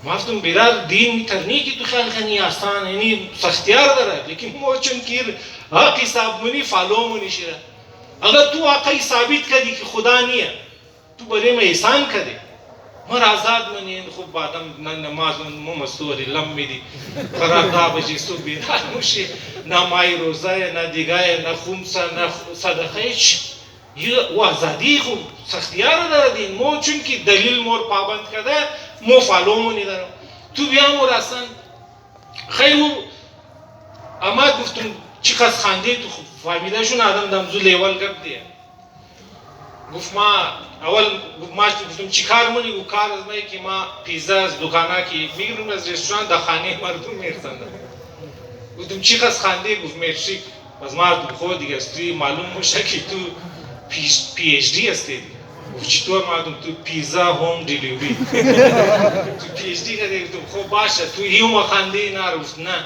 مافتم برار دین کرنی کی تو خیال کنی آسان، یعنی سختیار داره، لیکن ما چون کیر حق حساب منی فالو منی شده. اگر تو واقعی ثابت کردی که خدا نیه، تو برای ما احسان کردی، مر آزاد منی خوب بعدم نه نماز مو مستوری لم میدی خراب دا بجی سو بیدار موشی، نه مای روزه نه دیگه نه خمسه نه صدقه هیچ. یہ وہ آزادی خوب سختیار داره دین. مو چون که دلیل مور پابند کرده مو فالو منی دارم. تو بیا مور اصلا خیلی اما گفتم چی خاص خانده تو فهمیده شون آدم دمزو لیول گفت دیه. گفت ما اول ما گفتم چی کار منی؟ گفت کار از مایی که ما پیزا از دکانه که میگیرم از رستوران در خانه مردم میرسندم. گفتم چی خاص خانده؟ گفت مرشی از مردم خود دیگه استی معلوم میشه که تو پی اچ دی هستی. گفت چطور مردم؟ تو پیزا هوم دیلیوری. تو پی اچ دی کرده. گفتم خب باشه تو هیوم خانده نه. گفت نه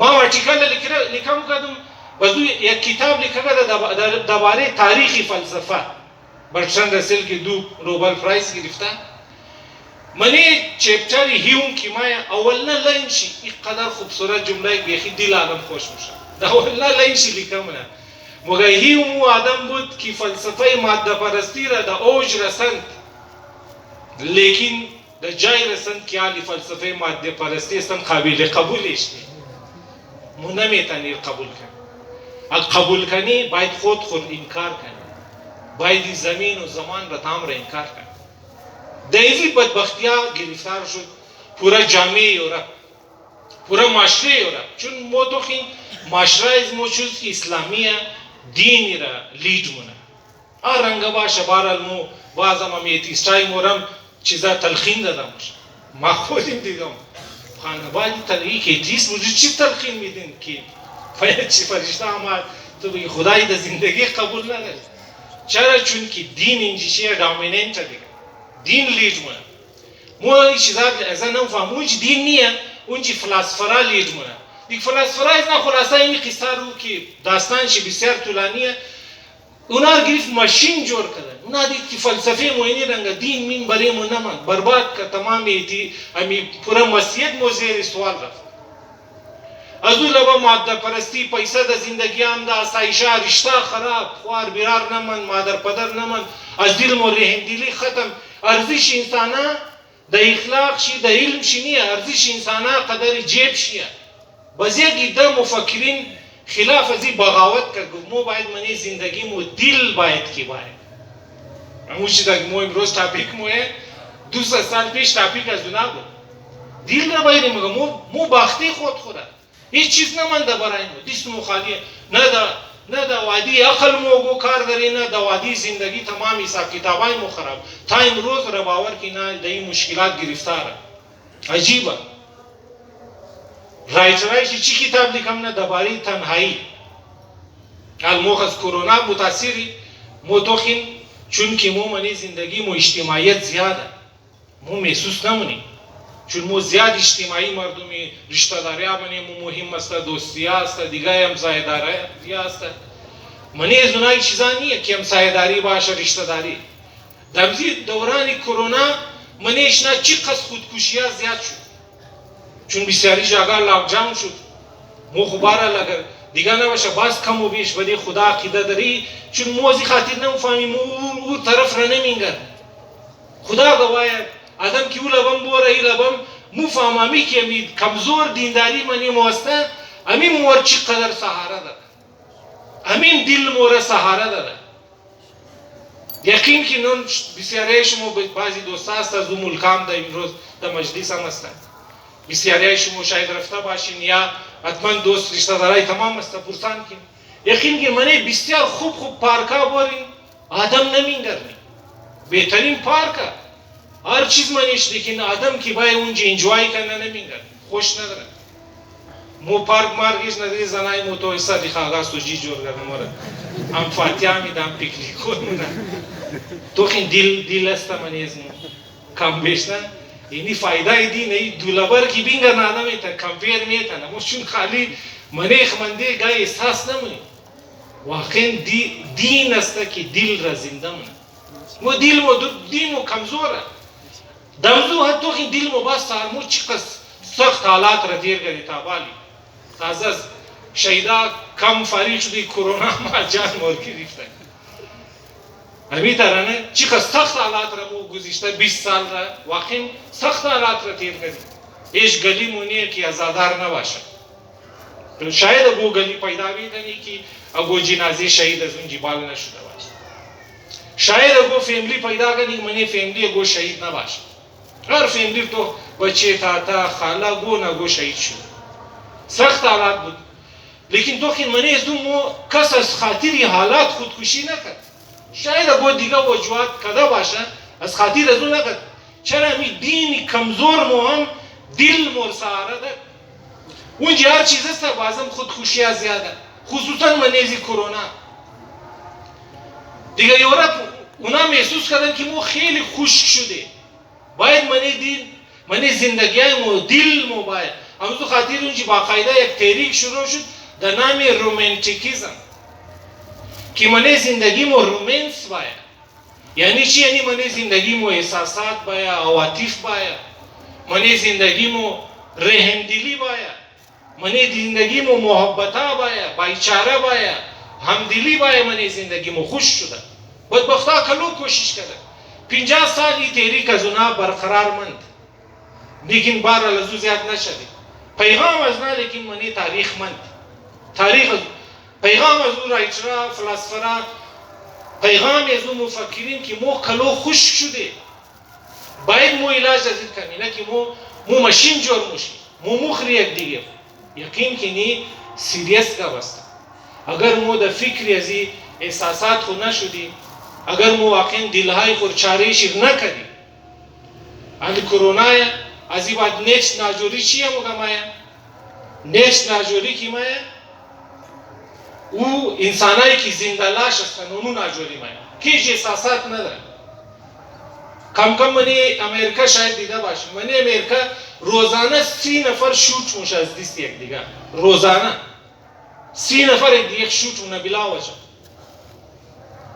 ما آرتیکل لیکم کردم بازو یک کتاب لیکم درباره تاریخ فلسفه برتراند راسل که 2 نوبل پرایز گرفته. منی چپتر هیوم که ما اولنا لاینشی اینقدر خوبصورت جمله بیخی دل آدم خوش میشه. اولنا لاینشی لیکم نه. مگر هیوم آدم بود که فلسفه ماده پرستی را در اوج رساند، لیکن در جای رساند که حالی فلسفه ماده پرستی اصلا قابل قبولش نیست. مو نمیتونی قبول کنی. اگر قبول کنی باید خود انکار کنی. باید زمین و زمان را تام را انکار کنی. دیوی بدبختیا گرفتار شد پورا جامعه یورپ، پورا معاشره یورپ. چون ما دوخین معاشره از موجود اسلامیه دینی را لید مونه. رنگ باشه بارال مو بازم امیتی استای مورم چیزا تلخین دادم باشه. ما خودیم دیدم. خانوادی تلخی که دیس موجود چی تلخین میدین که باید چی فرشته آمد تو بگی خدای در زندگی قبول نداری. چرا؟ چون که دین اینجیشه دامیننت دیگه. دین لید مونه. مو این چیزا ازا نفهم اونج دین نیه، اونجی فلسفرا لید مونه. دیگه فلسفرا از خلاصه این قصه رو که داستانش بسیار طولانیه. اونا گرفت ماشین جور کردن. اونا دید که فلسفه موینی رنگا دین مین برای مو نمان برباد که تمامی تی امی پورا مسیحیت موزیر سوال رفت. از اون لبا ماده پرستی پیسه دا زندگی هم دا آسایشه رشته خراب خوار بیرار نمان مادر پدر نمان از دل مو رحمدلی ختم. ارزش انسانا دا اخلاق شی دا علم شی نیه، ارزش انسانا قدر جیب شیه. باز یک دا مفکرین خلاف ازی بغاوت کرد. مو باید منی زندگی مو دل باید کی باید. همون چیزا که مو امروز تاپیک موه 200 سال پیش تاپیک از اونا بود. دیل را باید میگم مو باختی خود هیچ چیز نمانده برای ما دیست مخالی نه دا وادی عقل موگو کار داری نه دا وادی زندگی تمام حساب کتابای مو خراب تا امروز را باور کی نه دا این مشکلات گرفتاره عجیبه رایچرایشی چی کتاب لیکم نه درباره تنهایی الموخ از کرونا متاثری مو توخین چون که مو منی زندگی مو اجتماعیت زیاده مو محسوس نمونی چون مو زیاد اجتماعی مردمی رشته داری آبانی مو مهم است دوستی است دیگه همسایه داری است منی از اونای چیزا نیه که همسایه داری باشه رشته داری در دوران کرونا منی اشنا چی قصد خودکشی ها زیاد شد چون بسیاری جاگه لاک جاون شد مو خباره لگر دیگه نباشه باز کم و بیش بدی خدا عقیده داری چون موزی خاطر نمیفهمی مو او طرف را نمینگر خدا گواید آدم کی لبم بوره ای لبم مو فهمی که می کمزور دینداری منی موسته امین مور چقدر سهاره داره امین دل مور سهاره داره یقین که نون بسیاری شما بعضی دوستا است از اون ملکام در امروز در مجلس هم هستند بسیاری شما شاید رفته باشین یا حتما دوست رشته دارای تمام است پرسان کن یقین که منی بسیار خوب پارکا بورین آدم نمینگرنی بهترین پارکا هر چیز منیش لیکن آدم کی باید اونجا انجوای کنه نمینگر خوش نداره مو پارک مارگیش نداری زنای مو تو ایسا دیخوا آگاه سوجی جور کرنه مورد هم فاتحه میدم پیکنیکون میدم تو خین دیل است منیز مو کم بیش نه اینی فایده دی نه دولبر کی بینگر نادم ایتا کمپیر میتا نه چون خالی منیخ منده گای احساس نمونی واقعا دین است که دل را زنده منه مو دل مو کمزوره دمزو حتی که دل مو باز سارمو چقدر سخت حالات را دیر گری تابالی تازه شهیدا کم فاریق شدی کرونا ما جان مور گرفته امی طرح نه چقدر سخت حالات را مو گذشته 20 سال را واقعا سخت حالات را دیر گری ایش گلی مونیه که ازادار نباشه شاید اگو گلی پیدا بیدنی که اگو جنازه شهید از اون جبال نشده باشه شاید اگو فیملی پیدا کنی منی فیملی اگو شهید نباشه هر فیملی تو بچه تاتا خالا گو نگو شهید شد سخت حالات بود لیکن تو خیلی منی از دو مو کس از خاطری حالات خودکشی نکرد شاید اگو دیگه وجوهات کده باشه از خاطر از اون نکرد چرا همی دینی کمزور مو هم دل مور سهاره ده اونجا هر چیز است بازم خودکشی ها زیاده خصوصا منیزی کرونا دیگه یورپ اونا محسوس کردن که مو خیلی خشک شده باید منی زندگی های مو دل مو باید همون تو خاطر اونجا باقاعده یک تحریک شروع شد در نام رومانتیکیزم که منی زندگی مو رومانس باید یعنی چی؟ یعنی منی زندگی مو احساسات باید عواطف باید منی زندگی مو رحمدلی باید منی زندگی مو محبتا باید بایچاره باید همدلی باید منی زندگی مو خوش شده بدبختا کلو کوشش کرده 50 سال این تحریک از اونا برقرار مند لیکن بارال از او زیاد نشده پیغام از نه لیکن منی تاریخ مند پیغام از او رایچرا فلسفرا پیغام از او مفکرین که مو کلو خشک شده باید مو علاج ازید کنی نه که مو ماشین جور موشی مو مخری یک دیگه یقین که نی سیریس کا بسته اگر مو د فکری ازی احساسات خو نشدی اگر مو واقعا دلهای خورچاری شیر نکدی اند کرونا ازی بعد نیکس ناجوری چیه مگمایا نیکس ناجوری کی مایا او انسانایی که زنده لاش هستن اونو ناجوری مایا کیش احساسات نداره کم منی امریکا شاید دیده باشی منی امریکا روزانه 30 نفر شوت موشه از دیست یک دیگه روزانه 30 نفر یک شوت مونه بلا وجه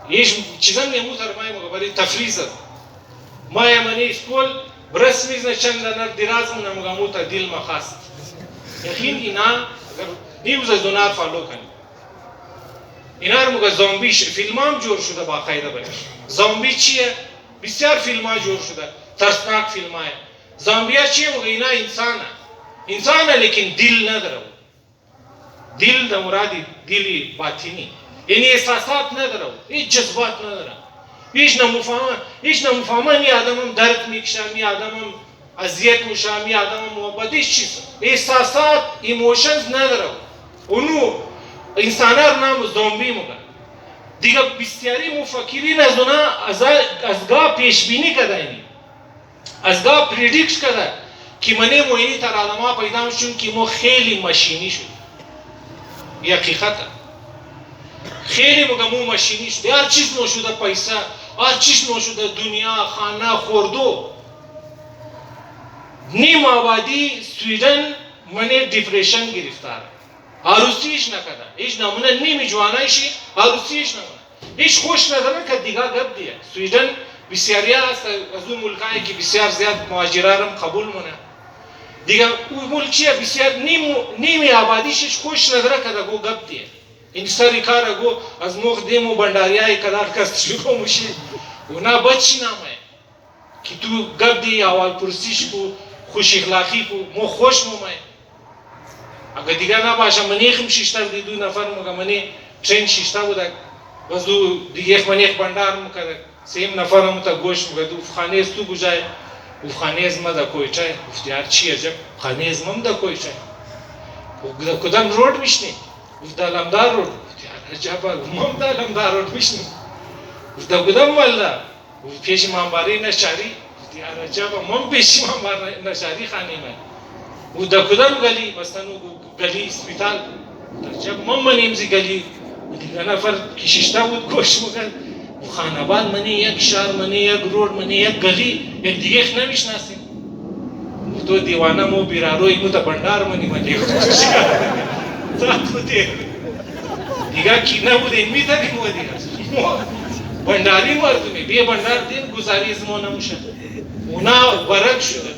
ایش چیزا نموتر مای مگبری تفریزه مای منی اسکول برس میزنه چند نر دراز مونه مگموتا دل مخاست یقین اینا نیوز از دونار فالو کنی اینا رو مگه زامبی فیلم هم جور شده باقاعده باید زامبی چیه؟ بسیار فیلم ها جور شده ترسناک فیلم های زامبی ها چیه مگه اینا انسانه لیکن دل نداره دل در مرادی دلی باطنی یعنی احساسات نداره هیچ جذبات نداره هیچ نمفهمه می آدم هم درد میکشه می آدم هم اذیت مشامی آدم محبت هیچ چیز احساسات ایموشنز نداره اونو انسانار نام زومبی مگه دیگه بسیاری مفکرین از اونا از گاه پیش بینی کردن از گاه پریدیکت کردن که منه موینی تر آدما پیدا میشون که مو خیلی ماشینی شد یه حقیقته خیلی مگه مو ماشینی شد هر چیز مو شده پیسه هر چیز مو شده دنیا خانه خوردو نیم آبادی سویدن منه دیپریشن گرفتار عروسیش نکرده هیچ نمونه نیمی جوانایشی عروسیش نمونه هیچ خوش نداره که دیگه گپ دیگه سویدن بسیاری است از اون ملکایی که بسیار زیاد مهاجرارم قبول مونه دیگه اون ملکیه بسیار نیمی آبادیش هیچ خوش نداره که گو گپ دیگه این سری کار گو از موخ دیمو بنداریای کدار کست شروع میشی اونا بچی نامه که تو گپ دی اول پرسیش کو خوش اخلاقی کو مو خوش مومه اگه دیگه نباشه منیخم شیشتر دی دو نفر مگه منی ترین شیشتر بوده وزو دیگه منیخ بندار مکرد سیم نفرم تا گوش مگه دو خانه است تو بجای و خانه از ما دا کویچه گفتی هر چی عجب خانه از ما دا کویچه و کدام رود میشنی گفت علمدار رود گفتی هر عجب مام دا علمدار رود میشنی گفت کدام والله گفت پیش مانباری نشاری گفتی هر عجب مام پیش مانبار نشاری خانه من و دا کدام گلی مثلا گلی اسپیتال عجب مام منیمزی گلی دیگه نفر کشیشته بود گوش مگه خانبان منی یک شهر منی یک رود منی یک گلی یک دیگه نمیشناسیم تو دیوانه مو بیراروی مو تا بندار منی دیگه تو دیگه کی نبود این میتونی مو دیگه بنداری مردمی بی بندار دین گزاری از مو نموشه اونا برک شده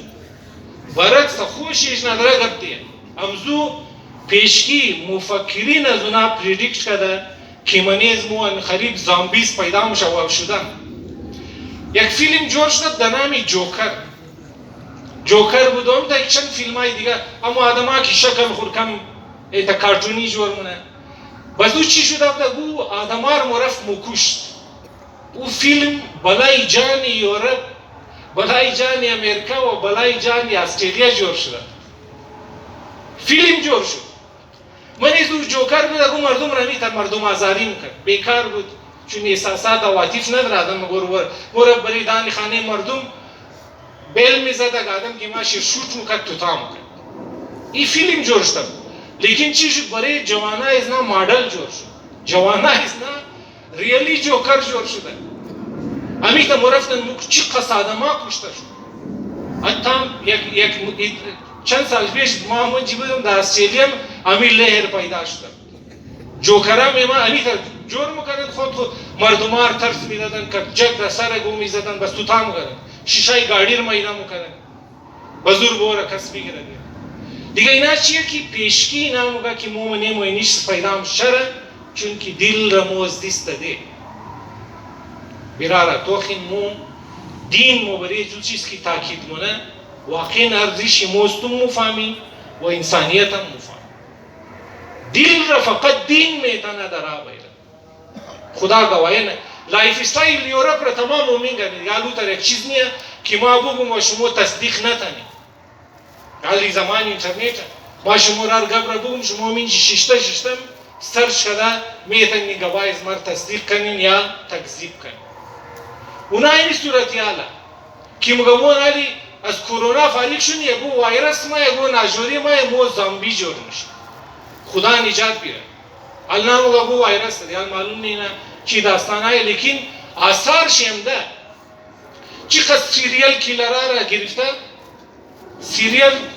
برک خوشیش نداره گفت دیگه امزو پیشکی مفکرین از اونا پریدیکت کرده که منی از مو خریب زامبیز پیدا میشه و شدن یک فیلم جور شد به نام جوکر بودم تا یک چند فیلم های دیگه اما آدم ها که شکل خود کم ایتا کارتونی جور مونه بازو چی شده بودو آدم ها رو مرف مکشت او فیلم بلای جان یورپ بلای جان امریکا و بلای جان استرالیا جور شده فیلم جور شد من از اون جوکر بود اگه مردم رمی تا مردم آزاری میکرد بیکار بود چون احساسات و عاطف نداره آدم مگه برای دانی خانه مردم بیل میزد اگه آدم که ماشی شوت میکرد تو تا میکرد این فیلم جور شد لیکن چی شد برای جوانه از نا مادل جور شد جوانه از نا ریالی جوکر جور شده امی که مرفتن مک چی قصد آدم ها کشته شد حتی چند سال پیش ما همون جی بودم در استرالیا امی لهر پیدا شد جوکرها میما امی که جور میکردن خود مردم ها ترس میدادن که جگ در سر گو میزدن بس تو تا میکردن شیشای گاڑی رو میدا میکردن بزرگ بورا کس میگردن دیگه اینا چیه که پیشکی اینا موگه که مومنه موینیش پیدام شره چون که دل را موزدیست ده براره توخین مو دین مو برای جو چیز که تاکید مونه واقعا ارزش موستم مفهمی و انسانیت هم مفهم دل را فقط دین میتانه در آبایره خدا گواهی نه لایف استایل یورپ را تمام مومینگنی یالو تر یک چیز نیه که ما بگم و شما تصدیق نتانی حالی زمان اینترنت ما شما را گبر بگم شما منجی ششتم سرچ کده میتونی گواهی از مر تصدیق کنین یا تکذیب کنین اونا اینی صورتی حالا که مگمون حالی از کرونا فاریق شون یگو وایرس ما یگو ناجوری ما یگو زامبی جور میشه خدا نجات بیره حال نامو گو وایرس ده حال معلوم نینا چی داستان های لیکن آثار شمده چی قد سیریل کیلر را گرفته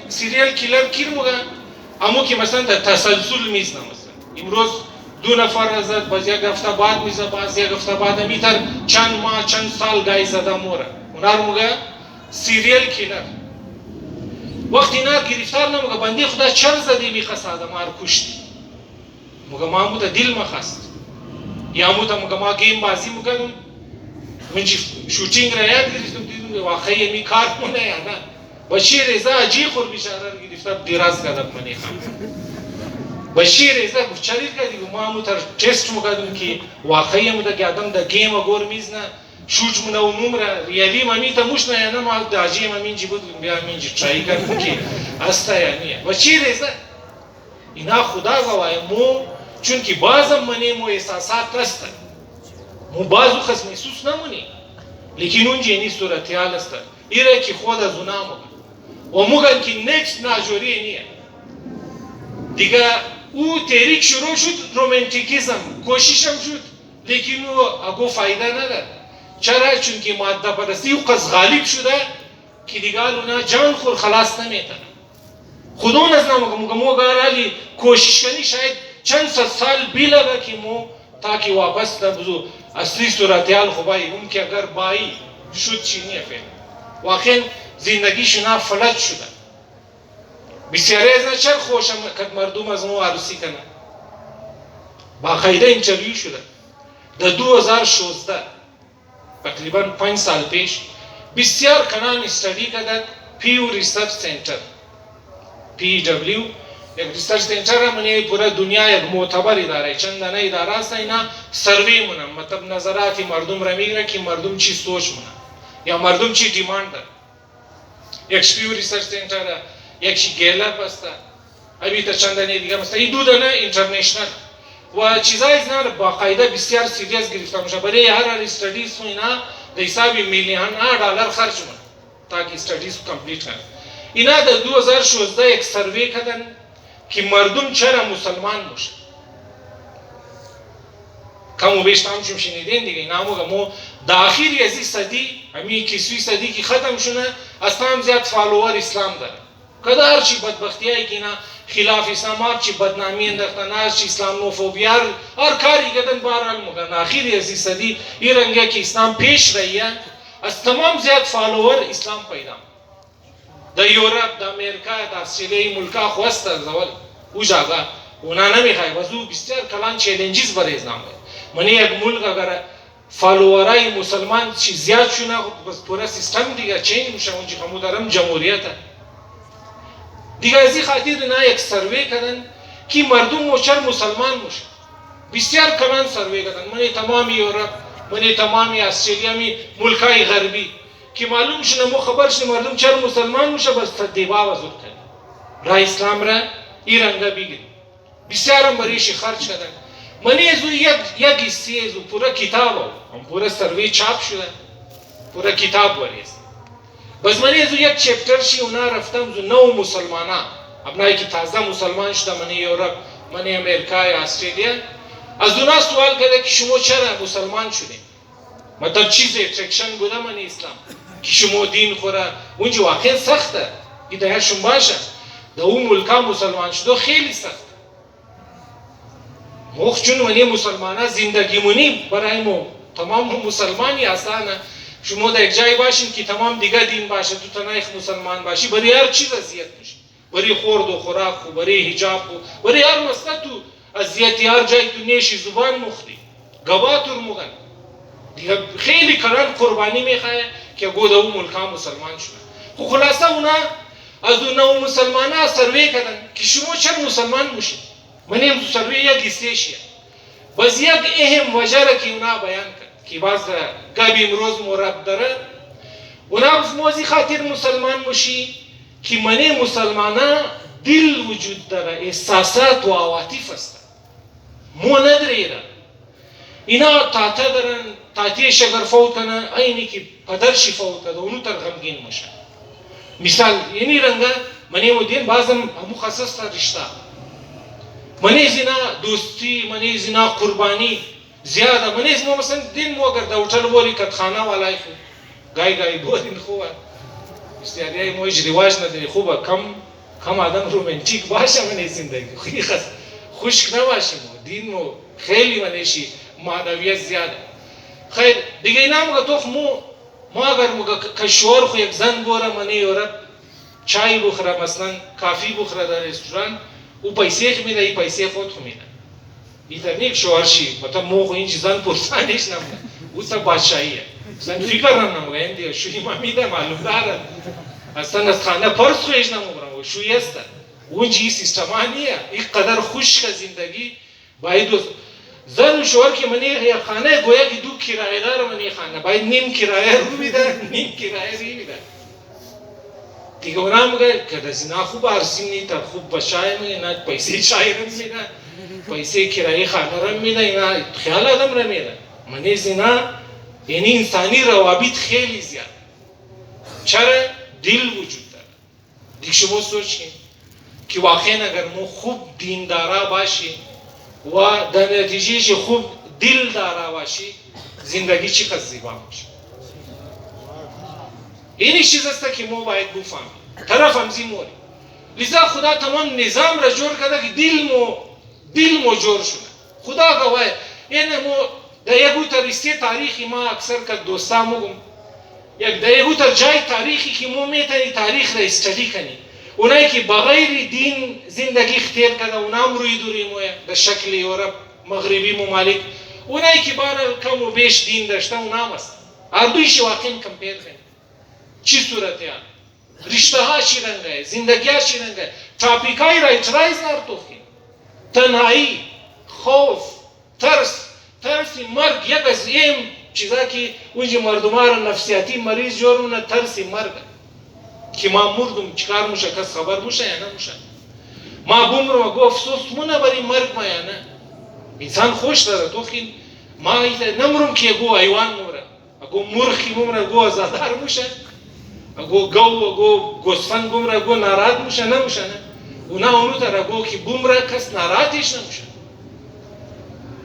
سیریل کیلر کیر موگه امو که مثلا تسلسل میزنه مثلا امروز دو نفر ازد باز یک هفته بعد میزه باز یک هفته بعد میتر چند ماه چند سال گای زده موره اونا رو موگه سیریل کیلر وقتی اینا گرفتار نموگه بندی خدا چر زدی میخواست آدم ها رو کشتی موگه ما همو تا دل مخواست یا همو تا موگه ما گیم بازی موگه من شوتینگ را یاد گرفتم دیدم واقعی می کار مونه یا نه بشیر ازا اجی خور بیشاره رو گرفتم دیراز کردم منی خواهم بشیر ازا گفت چرید کردی ما همو تا تست موگه که واقعی همو تا که آدم دا گیم گور میزنه شوج من عموم را ریالی مامی تا موش نه نه ما داجی مامین جی بود بیا مین جی ترای کردم که استا یعنی و چی رزه اینا خدا گواهی مو چون که بازم منی مو احساسات است مو بازو خص محسوس نمونی لیکن اون جینی صورتیال است ایره که خود از اونا و موگن که نکست ناجوری نیه دیگه او تحریک شروع شد رومانتیکیزم کوششم شد لیکن او اگو فایده نداره چرا چون که ماده پرستی او قص غالب شده که دیگه اونا جان خور خلاص نمیتن خودون از نمو گرالی کوشش کنی شاید چند صد سال بیلگه که مو تاکي واپس ته بزو اصلي صورتحال خو بای اون که اگر بایی شد چی نیه فعلا واقعا زندگی شنا فلج شده بسیاری از نه چر خوشم کد مردم از مو عروسی کنه باقاعده انترویو شده در 2016 تقریبا 5 سال پیش بسیار کنان استادی کردن پیو ریسرچ سنتر PW یک ریسرچ سنتر منی پورا دنیا یک معتبر اداره چندانه اداره است اینا سروی مونم مطلب نظراتی مردم را میگیره که مردم چی سوچ مونم یا مردم چی دیماند داره یک پیو ریسرچ سنتر یک چی گلپ است ابی تا چندانه دیگه مثلا این دو دانه اینترنشنال و چیزای از اینا باقاعده بسیار سیریس گرفته میشه برای هر استادیز اینا به حساب میلیون دلار خرج مونه تا که استادیز کامپلیت کنه اینا در 2016 یک سروی کردن که مردم چرا مسلمان میشه کمو بیش تامشون شنیدین دیگه اینا مو داخلی از این صدی همین کیسوی صدی که ختم شونه از تمام زیاد فالوور اسلام داره کدا هر چی بدبختی هایی که اینا خلاف اسلام هر چی بدنامی اندختن هر چی اسلام نوفوبیا هر کاری کردن بهرحال مگن آخری از این صدی این رنگه که اسلام پیش رهیه از تمام زیاد فالوور اسلام پیدا در یورپ، در امریکا، در استرالیا ملکا خواست در زوال او جاگا اونا نمیخوای وزو بسیار کلان چیلنجز برای اسلام منی یک ملک اگر فالوورای مسلمان چی زیاد شونه بس پورا سیستم دیگه چینج میشه اونجا همو دارم جمهوریت دیگه از این خاطر اینا یک سروی کردن که مردم موچر مسلمان میشه بسیار کلان سروی کردن منی تمام یورپ منی تمام استرالیا می ملکای غربی که معلوم شنه مو خبر شنه مردم چر مسلمان میشه بس دیبا وزور کنه را اسلام را ایرانگا بگیر بسیارم بریشی خرج کردن منی ازو یک حصی ازو پورا کتاب هم پورا سروی چاپ شده پورا کتاب بریز بس منی ازو یک چپتر شی اونا رفتم زو نو مسلمانا ابنایی که تازه مسلمان شده منی یورپ منی امریکا یا استرالیا از اونا سوال کرده که شما چرا مسلمان شدین مطلب چیز اترکشن بوده من اسلام که شما دین خوره اونجا واقعا سخته ایده شما باشه در اون ملکا مسلمان شده خیلی سخت موخ چون منی مسلمان ها زندگی مونیم برای مو تمام مسلمانی آسانه شما در یک جای باشین که تمام دیگه دین باشه تو تنایخ مسلمان باشی برای هر چیز اذیت میشه برای خورد و خوراک و برای حجاب و برای هر مسئله تو اذیتی هر جای تو نیشی زبان مخری گواتور مغن دیگه خیلی کلان قربانی میخواه که گو در اون ملکا مسلمان شده خب خلاصه اونا از اون نو مسلمان ها سروی کردن که شما چرا مسلمان میشید من هم تو سروی یک استیشیه بس یک اهم وجه را که اونا بیان کرد که باز گابی امروز مرد داره اونا موزی خاطر مسلمان میشی که من مسلمان ها دل وجود داره احساسات و عواطف است مو نداره اینا تاته دارن تاتیش اگر فوت کنه اینی که پدرشی فوت کنه اونو تر غمگین میشه مثال یعنی رنگه منی مدین بازم همو خصص تا رشته منی زینا دوستی منی زینا قربانی زیاده منی زینا مثلا دین مو اگر دا ہوتل بولی کتخانه والای خو گای بودین خوبه استیاریای مو هیچ رواج نداری خوبه کم آدم رومانتیک باشه منی زندگی خوشک نباشیم دین مو خیلی منیشی معنویت زیاده خیر دیگه اینا مگه تو ما اگر مگه کشور خو یک زن بوره منی یورپ چای بخوره مثلا کافی بخوره در رستوران او پیسه میده ای پیسه خود خو میده ایتر نیک شوهر شی مطلب مو خو این زن پرسانش نمونه او تا بادشاهیه مثلا فکر نمونه این دیگه شوی ما میده معلوم داره اصلا از خانه پرس خویش نمونه شوی است اون جی سیستمانیه این قدر خوشک زندگی باید زن شوهر که منی خانه گویا که دو کرایه‌دار منی خانه باید نیم کرایه رو میده نیم کرایه ری میده دیگه اونا میگه که زنا خوب ارسیم نی تا خوب بشای میده نه پیسه چای رو میده پیسه کرایه خانه رو میده اینا خیال آدم رو میده منی زنا یعنی انسانی روابط خیلی زیاد چرا دل وجود داره دیگه شما سوچین که واقعا اگر ما خوب دیندارا باشیم و در نتیجه خوب دل دارا باشی زندگی چقدر زیبا میشه این چیز است که ما باید بفهمیم طرف هم زیموری لذا خدا تمام نظام را جور کرده که دل مو جور شده خدا گواه یعنی مو در یک تاریخی تاریخی ما اکثر که دوستا مگم یک در یک جای تاریخی که ما میتونی تاریخ را استدی کنی اونایی که بغیر دین زندگی اختیار کرده اونام روی دوری مویه در شکل یورپ مغربی ممالک اونایی که بارال کم و بیش دین داشته اونام است هر دویش واقعا کمپیر کنی چی صورتی ها رشته ها چی رنگه زندگی ها چی رنگه تاپیکای را اعتراض نارتوخی تنهایی خوف ترس مرگ یک از این چیزا که اونجا مردمها را نفسیاتی مریض جورونه ترس مرگ که ما مردم چکار موشه کس خبر موشه یا نموشه ما بومرم و گو افسوس مونه بری مرگ ما یا نه انسان خوش داره تو خیل ما نمرم که گو ایوان موره اگو مرخی مومره گو ازادار موشه اگو گو گسفن بومره گو ناراحت موشه نموشه نه اونا اونو تر اگو که بومره کس ناراحتش نموشه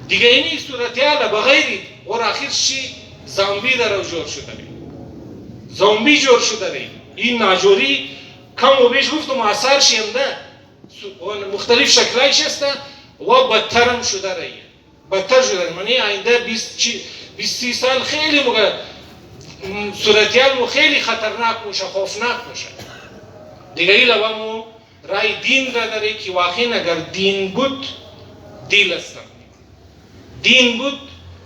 دیگه اینی صورتیاله بغیری اور آخر چی زامبی در جور شده زامبی جور شده این ناجوری کم و بیش گفتم آثار شیمده مختلف شکلایش است و بدترم شده رهیه بدتر شده منی آینده 20 سال خیلی صورتیال خیلی خطرناک موشه خوفناک موشه دیگه ای لبامو رای دین را داره که واقعا اگر دین بود دل است دین بود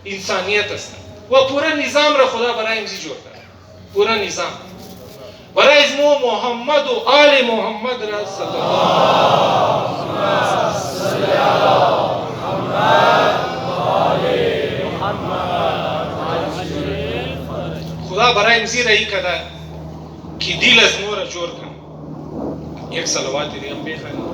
انسانیت است و پورا نظام را خدا برای امزی جور کرده پورا نظام برای اسمو محمد و آل محمد را صلی خدا برای امزی رایی کرده که دل از نور را جور کنه یک صلوات دیگه هم بخوانیم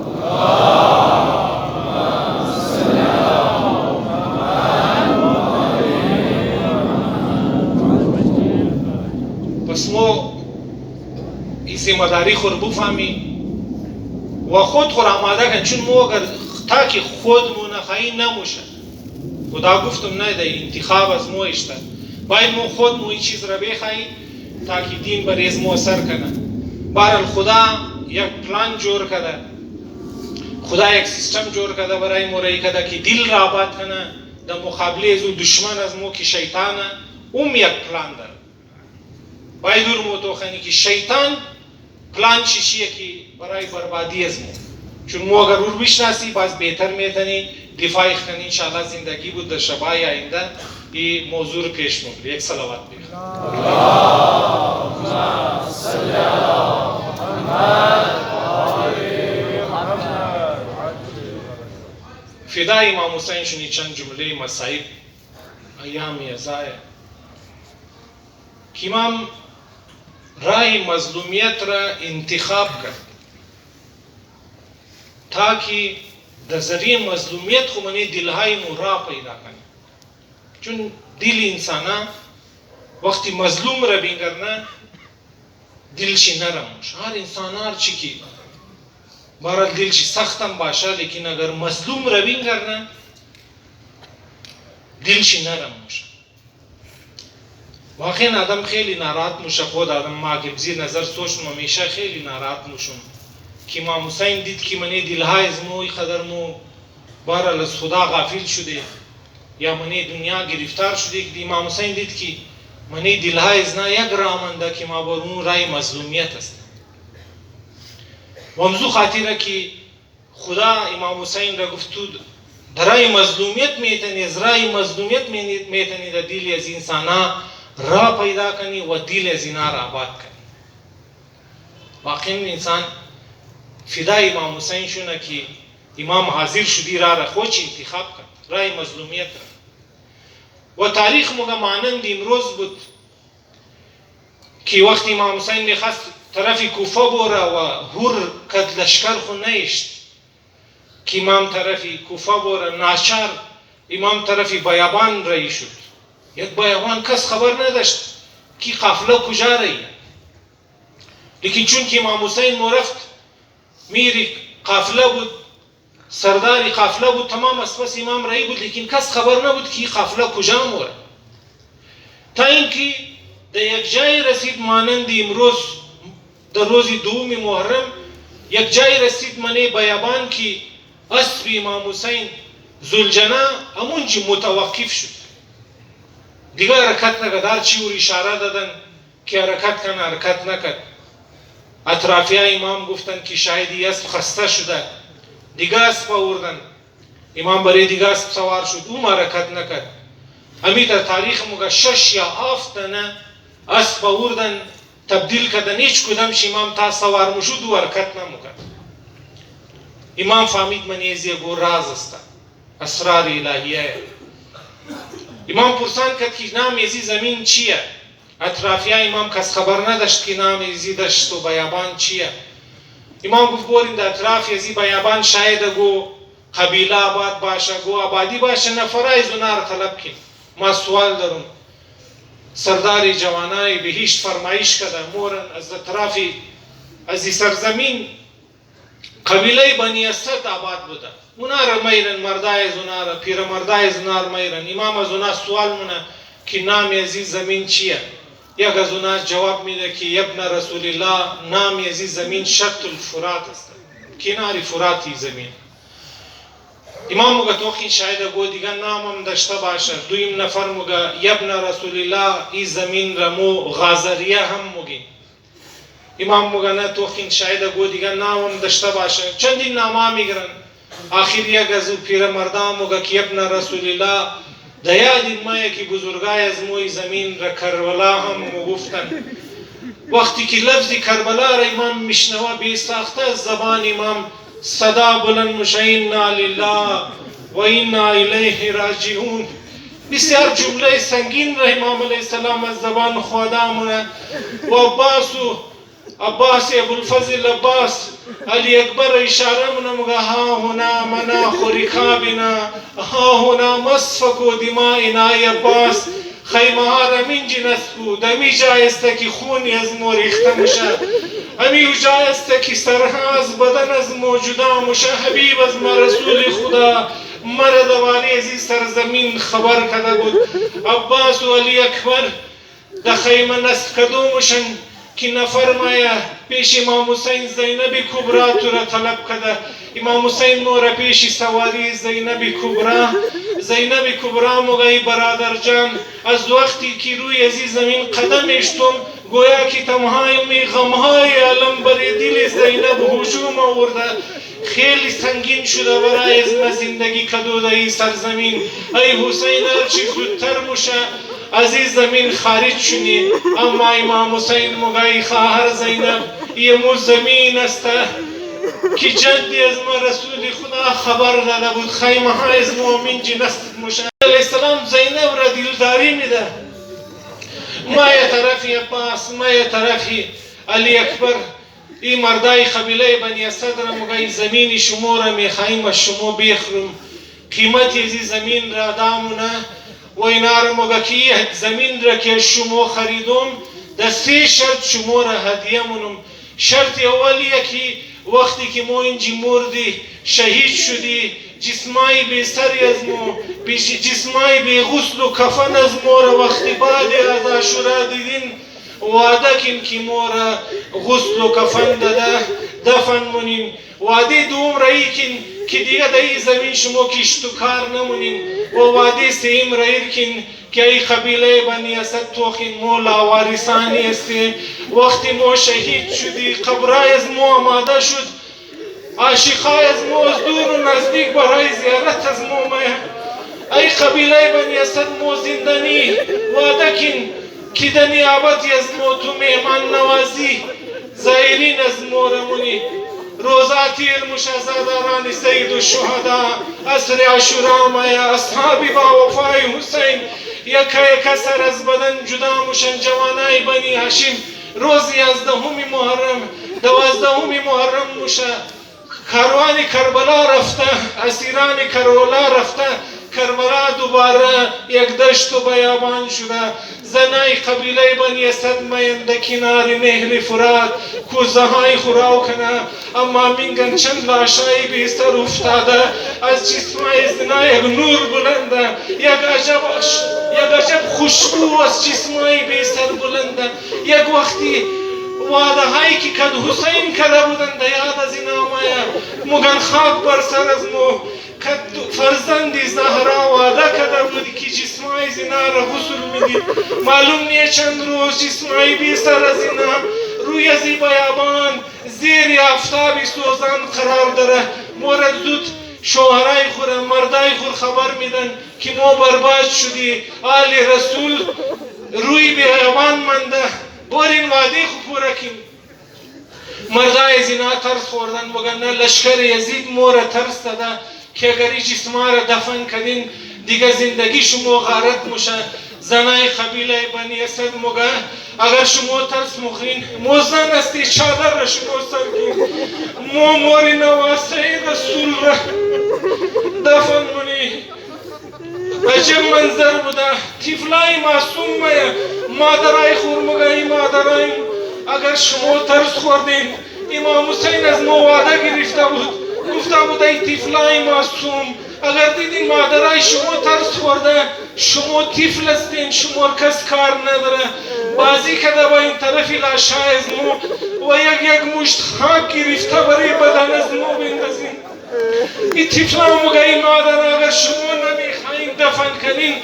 پس ما این ذمه‌داری خود بفهمیم و خود آماده کنیم چون ما اگر تا که خودمون نخواهیم نموشه خدا گفتم نه در انتخاب از ما اشته باید ما خودمون این چیز را بخواهیم تا که دین بریز ما اثر کنه بهرحال خدا یک پلان جور کرده خدا یک سیستم جور کرده برای ما رایی کرده که دل را آباد کنه در مقابله از دشمن از ما که شیطانه اون یک پلان داره باید دور موتوخنی که شیطان پلان چیشیه که برای بربادی از ما چون ما اگر رو بشناسی باز بهتر میتونی دفاعی کنی انشاءالله زندگی بود در شبای آینده این موضوع رو پیش مبری یک صلوات بگیر اللهم صل علی محمد فدای امام حسین شنی چند جمله مصائب ایام ازای که امام رای مظلومیت را انتخاب کرد تاکہ در ذریعه مظلومیت خو منی دلهای مرا پیدا کنی چون دل انسانا وقتی مظلوم را بینگرنه دلش نرم موشه هر انسان هر چی که بارال دلش سختم باشه لیکن اگر مظلوم را بینگرنه دلش نرم موشه واقعا آدم خیلی ناراحت موشه خود آدم ما که بزیر نظر سوچم همیشه خیلی ناراحت موشم که امام حسین دید که منی دلهای از موی خدر مو بارال از خدا غافل شده یا منی دنیا گرفتار شده که امام حسین دید که منی دلهای از نه یک رامنده که ما برون رای مظلومیت است و امزو خاطره که خدا امام حسین را گفت تو در رای مظلومیت میتنی از رای مظلومیت میتنی در دل از انسانا را پیدا کنی و دل از اینا را آباد کنی واقعا انسان فدای امام حسین شونه که امام حاضر شدی را خود انتخاب کرد رای مظلومیت را. و تاریخ مگه مانند امروز بود که وقتی امام حسین میخواست طرف کوفه بوره و هور کد لشکر خو نیشت که امام طرف کوفه بوره، ناچار امام طرف بیابان رایی شد. یک بیابان کس خبر نداشت که قافله کجا رایی، لیکن چون که امام حسین مرفت میری قافله بود، سرداری قافله بود، تمام اسپس امام رایی بود، لیکن کس خبر نبود که قافله کجا موره. تا اینکه در یک جای رسید مانند امروز در روز دوم محرم یک جای رسید منه بیابان که اسب امام حسین زلجنه همونجا متوقف شد، دیگه حرکت نکرد. هرچی او اشاره دادن که حرکت کنه حرکت نکرد. اطرافیای امام گفتن که شاید اسب خسته شده، دیگه اسب آوردن، امام برای دیگه اسب سوار شد، او حرکت نکرد. امی در تاریخ مگه 6 یا 7 تنه اسب آوردن تبدیل کردن، هیچ کدامش امام تا سوار مشود او حرکت نمیکرد. امام فهمید من یزی گو راز است، اسرار الهیه. امام پرسان کرد که نام یزی زمین چیه؟ اطرافیای امام کس خبر نداشت که نام یزی دشت و بیابان چیه. امام گفت برین در اطراف یزی بیابان شاید گو قبیله آباد باشه، گو آبادی باشه، نفرای زنار طلب کن. ما سوال دارم. سردار جوانای بهشت فرمایش کرده مورن از اطرافی از سرزمین قبیله بنی اسد آباد بوده، اونا را میرن، مردای زنا را، پیر مردای زنا را میرن. امام از اونا سوال مونه که نام یزی زمین چیه؟ یک از اونا جواب میده که ابن رسول الله نام یزی زمین شط الفرات است، کنار فراتی زمین. امام مگه توخین شاید گو دیگه نامم داشته باشه. دویم نفر مگه ابن رسول الله ای زمین را مو غازریه هم مگین. امام مگه نه توخین شاید گو دیگه نامم داشته باشه. چندین نامه میگرن. آخر یک از پیر مردان مگه که ابن رسول الله دیاد مایه که بزرگای از موی زمین را کربلا هم گفتن. وقتی که لفظ کربلا را امام میشنوه بی ساخته از زبان امام صدا بلند میشه انا لله و انا الیه راجعون. بسیار جمله سنگین را امام علیه السلام از زبان خدا مونه. و عباس ابوالفضل عباس علی اکبر اشاره مونه مگه ها هنا مناخ رکابنا ها هنا مسفک دمائنا. ای عباس خیمه ها را من جنس بود، امی جای است که خونی از مو ریخته میشه، امی جای است که سرها از بدن از مو جدا میشه. حبیب از ما رسول خدا مرا دواری از این سرزمین خبر کرده بود. عباس و علی اکبر در خیمه نصب کدو میشن که نفرمایه پیش امام حسین زینب کبرا تو را طلب کرده. امام حسین نور پیش سواری زینب کبرا مگه برادر جان از وقتی که روی از زمین قدم اشتم گویا که تمهای غمهای علم بر دل زینب هجوم آورده، خیلی سنگین شده برای از ما زندگی کدو در این سرزمین. ای حسین هرچی زودتر موشه از این زمین خارج شونی. اما امام حسین مگه خواهر زینب یه مو زمین است که جدی از ما رسول خدا خبر داده بود خیمه ها از مؤمن جنست موشه. علیه السلام زینب را دلداری میده. ما یه طرفی عباس، ما یه طرفی علی اکبر، این مردای قبیله بنی اسد را مگه زمین شما را میخواهیم از شما بخرم، قیمتی از زمین را دامونه و اینا را مگه که زمین را که شما خریدم در 3 شرط شما را هدیه منم. شرط اولیه که وقتی که ما اینجا مردی شهید شدی جسمای بی سری از ما، جسمای بی غسل و کفن از ما را وقتی بعد از عاشورا دیدین وعده کن که ما را غسل و کفن داده دفن منین. وعده دوم رایی کن که دیگه در این زمین شما کشت و کار نمونین. و وعده سیم رایی کن که ای قبیله بنی اسد توخین ما لاوارثانی استی. وقتی ما شهید شدی قبرای از ما آماده شد، عاشقای از ما از دور و نزدیک برای زیارت از ما میه. ای قبیله بنی اسد ما زندانی وعده کن که در نیابتی از ما تو مهمان نوازی زائرین از ما رمونی. روزا تیر مشازاداران سید الشهدا عصر عاشورا مایا اصحابی با وفای حسین یکا سر از بدن جدا مشن جوانای بنی هاشم روز 11 محرم 12 محرم مشه کاروان کربلا رفته اسیران کربلا رفته کربلا دوباره یک دشت و بیابان شده زنای قبیله بنی اسد مینده کنار نهر فرات کوزه های خوراو کنه اما میگن چند لاشایی بی سر افتاده از جسمای زنا یک نور بلنده یک عجب خوشبو از جسمای بی سر بلنده یک وقتی وعده هایی که کد حسین کرده بودند یاد از این آمایا مگن خاک بر سر از مو کد فرزندی زهرا وعده کرده بود که جسمای زنا را غسل میدید معلوم نیه چند روز جسمای بی سر از اینا روی از بیابان زیر آفتابی سوزان قرار داره مورد زود شوهرای خور مردای خور خبر میدن که ما برباد شدی آل رسول روی بیابان منده برین وعده خو پورا کن مردای زنا ترس خوردن وگرنه لشکر یزید مور ترس داده که اگر این جسما را دفن کردین دیگه زندگی شما غارت میشه زنای قبیله بنی اسد مگه اگر شما ترس مخین موزن استی چادر را شما سرکین مو موری نواسه رسول را دفن منی عجب منظر بوده طفلای معصوم مایه مادرای خورمگاهی مادرای اگر شما ترس خوردین امام حسین از ما وعده گرفته بود گفته بود ای طفلای معصوم اگر دیدین مادرای شما ترس خورده شما طفل هستین شما کس کار نداره بازی کده با این طرفی لاشای از مو و یک مشت خاک گرفته برای بدن از مو بندازین این طفلای مگاهی مادر اگر شما نمیخواین دفن کنین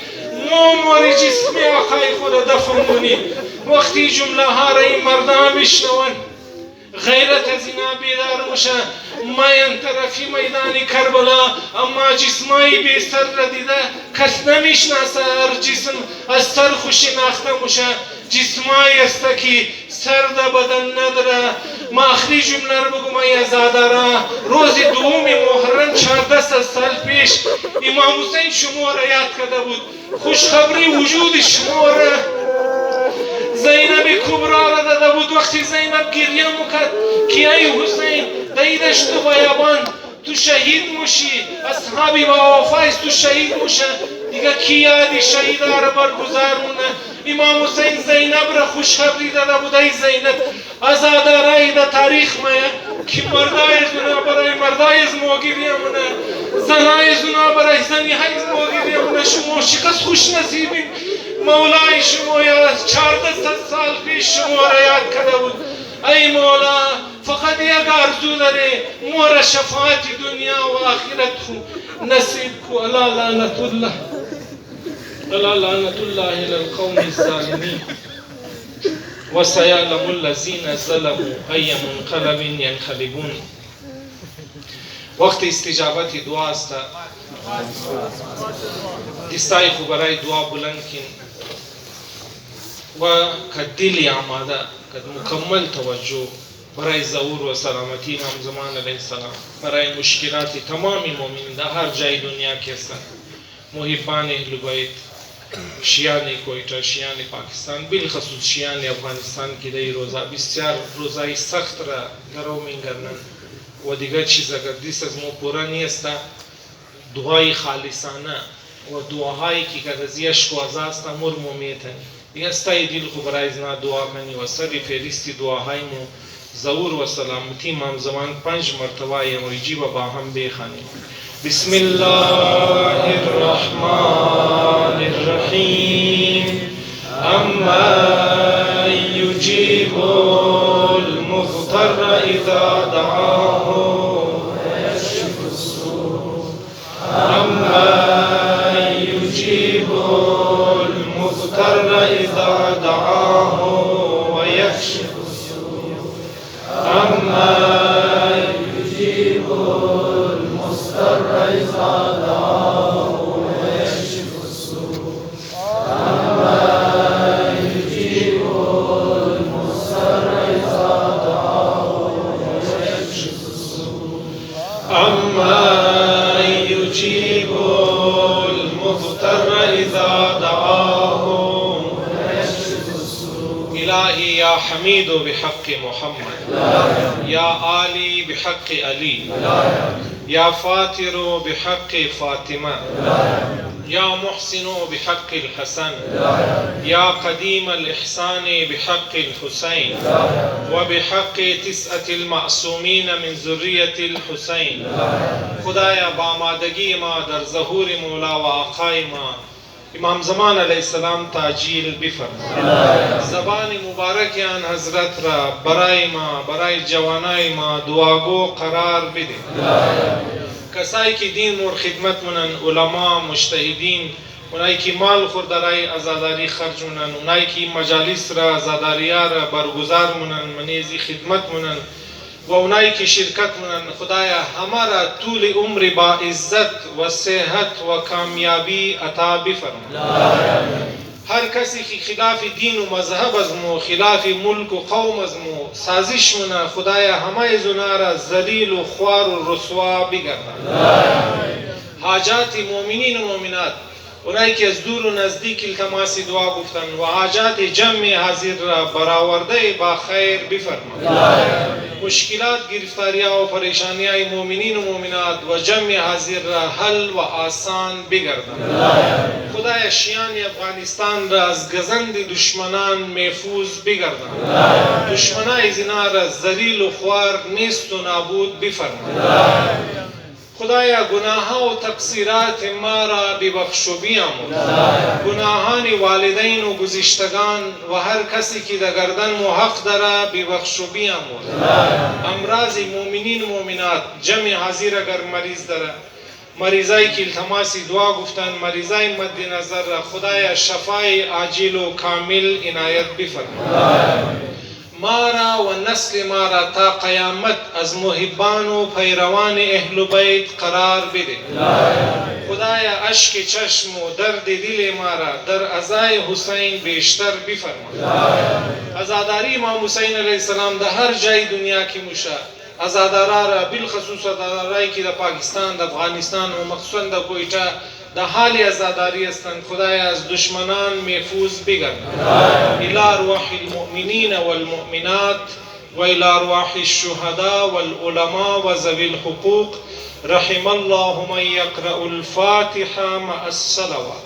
موری جسمی آقای خود دفن کنی وقتی جمله ها را این مردم میشنون غیرت از اینا بیدار میشه ماین طرفی میدان کربلا اما جسمای بی سر را دیده کس نمیشناسه هر جسم از سر خوشی ناخته میشه جسمایی است که سر در بدن نداره ما آخری جمله رو بگم ای ازادارا روز دوم محرم 14 سال پیش امام حسین شما را یاد کرده بود خوشخبری وجود شما را زینب کبرا را داده بود وقتی زینب گریه میکرد که ای حسین در دشت و بیابان تو شهید میشی اصحابی با وفایست تو شهید میشه دیگه کی یادی شهید را برگزار مونه امام حسین زینب را خوشخبری داده بود ای زینب ازادارای در تاریخ مایه که مردای زنا برای مردای زما گریه مونه زنای زنا برای زنی های زما گریه مونه شما شکست خوش نصیبین مولای شما یا 14 سال پیش شما را یاد کرده بود ای مولا فقط یک آرزو داره مور شفاعت دنیا و آخرت خو نصیب کو الا لعنت الله الا لعنت الله الى القوم الظالمین و سیعلم الذین ظلموا ای منقلب ینقلبون وقت استجابت دعا است دستای خو برای دعا بلند کن و کدلی آماده کد مکمل توجه برای ظهور و سلامتی امام زمان علیه السلام برای مشکلات تمام مومنین در هر جای دنیا که هستند محبان اهل بیت شیعان کویتا شیعان پاکستان بالخصوص شیعان افغانستان که در روزا بسیار روزای سخت را درو میگردند و دیگر چیز اگر دیست از ما پورا نیست دعای خالصانه و دعاهایی که کدازی عشق و ازاست امور مومیتن دیگه استای دل خو برای ازنا دعا کنی و سری فهرستی دعاهای مو ظهور و سلامتی امام زمان 5 مرتبه یمویجی و با هم بخوانی بسم الله الرحمن الرحیم اما یجیب المضطر اذا دعاه ويكشف السوء اما یجیب المضطر اذا دعاه ويكشف السوء اما يجيب المضطر اذا دعاه ويكشف السوء اما يجيب المضطر اذا دعاه ويكشف السوء حميد بحق محمد يا آلي بحق علي يا فاتر بحق فاطمة يا محسن بحق الحسن يا قديم الإحسان بحق الحسين وبحق 9 المعصومين من ذرية الحسين. خدایا بامادگی ما در ظهور مولا و آقای ما امام زمان علیه السلام تعجیل بفرما. زبان مبارک آن حضرت را برای ما، برای جوانای ما دعاگو قرار بده. کسایی که دین مور خدمت منن، علما، مجتهدین، اونایی که مال خوردرای ازاداری خرج منن، اونایی که مجالس را ازاداریا را برگزار منن، منیزی خدمت منن و اونایی که شرکت منن، خدایا همه را طول عمر با عزت و صحت و کامیابی عطا بفرما. هر کسی که خلاف دین و مذهب از مو، خلاف ملک و قوم از مو سازش منه، خدایا همه زنا را ذلیل و خوار و رسوا بگردان. حاجات مؤمنین و مؤمنات، اونایی که از دور و نزدیک التماس دعا گفتن و حاجات جمع حاضر را برآورده با خیر بفرما. مشکلات، گرفتاری‌ها و پریشانی‌های مؤمنین و مؤمنات و جمع حاضر را حل و آسان بگردان. خدای شیان افغانستان را از گزند دشمنان محفوظ بگردان. دشمنای زنا را ذلیل و خوار نیست و نابود بفرما. خدایا گناه‌ها و تقصیرات ما را ببخش و بیامرز. گناهان والدین و گذشتگان و هر کسی که در گردن محق داره ببخش و بیامرز. امراض مؤمنین و مؤمنات جمع حاضر اگر مریض داره، مریضایی که التماس دعا گفتن، مریضای مد نظر را خدایا شفای عاجل و کامل عنایت بفرما. ما را و نسل ما را تا قیامت از محبان و پیروان اهل بیت قرار بده. خدایا اشک چشم و درد دل ما را در عزای حسین بیشتر بفرما. عزاداری امام حسین علیه السلام در هر جای دنیا که موشه، عزادارا را بالخصوص عزادارایی که در پاکستان، در افغانستان و مخصوصا در کویټه در حال عزاداری هستند، خدایا از دشمنان محفوظ بگردان. الى ارواح المؤمنین والمؤمنات و الى ارواح الشهداء والعلماء و ذوی الحقوق رحم الله من یقرأ الفاتحه مع الصلوات.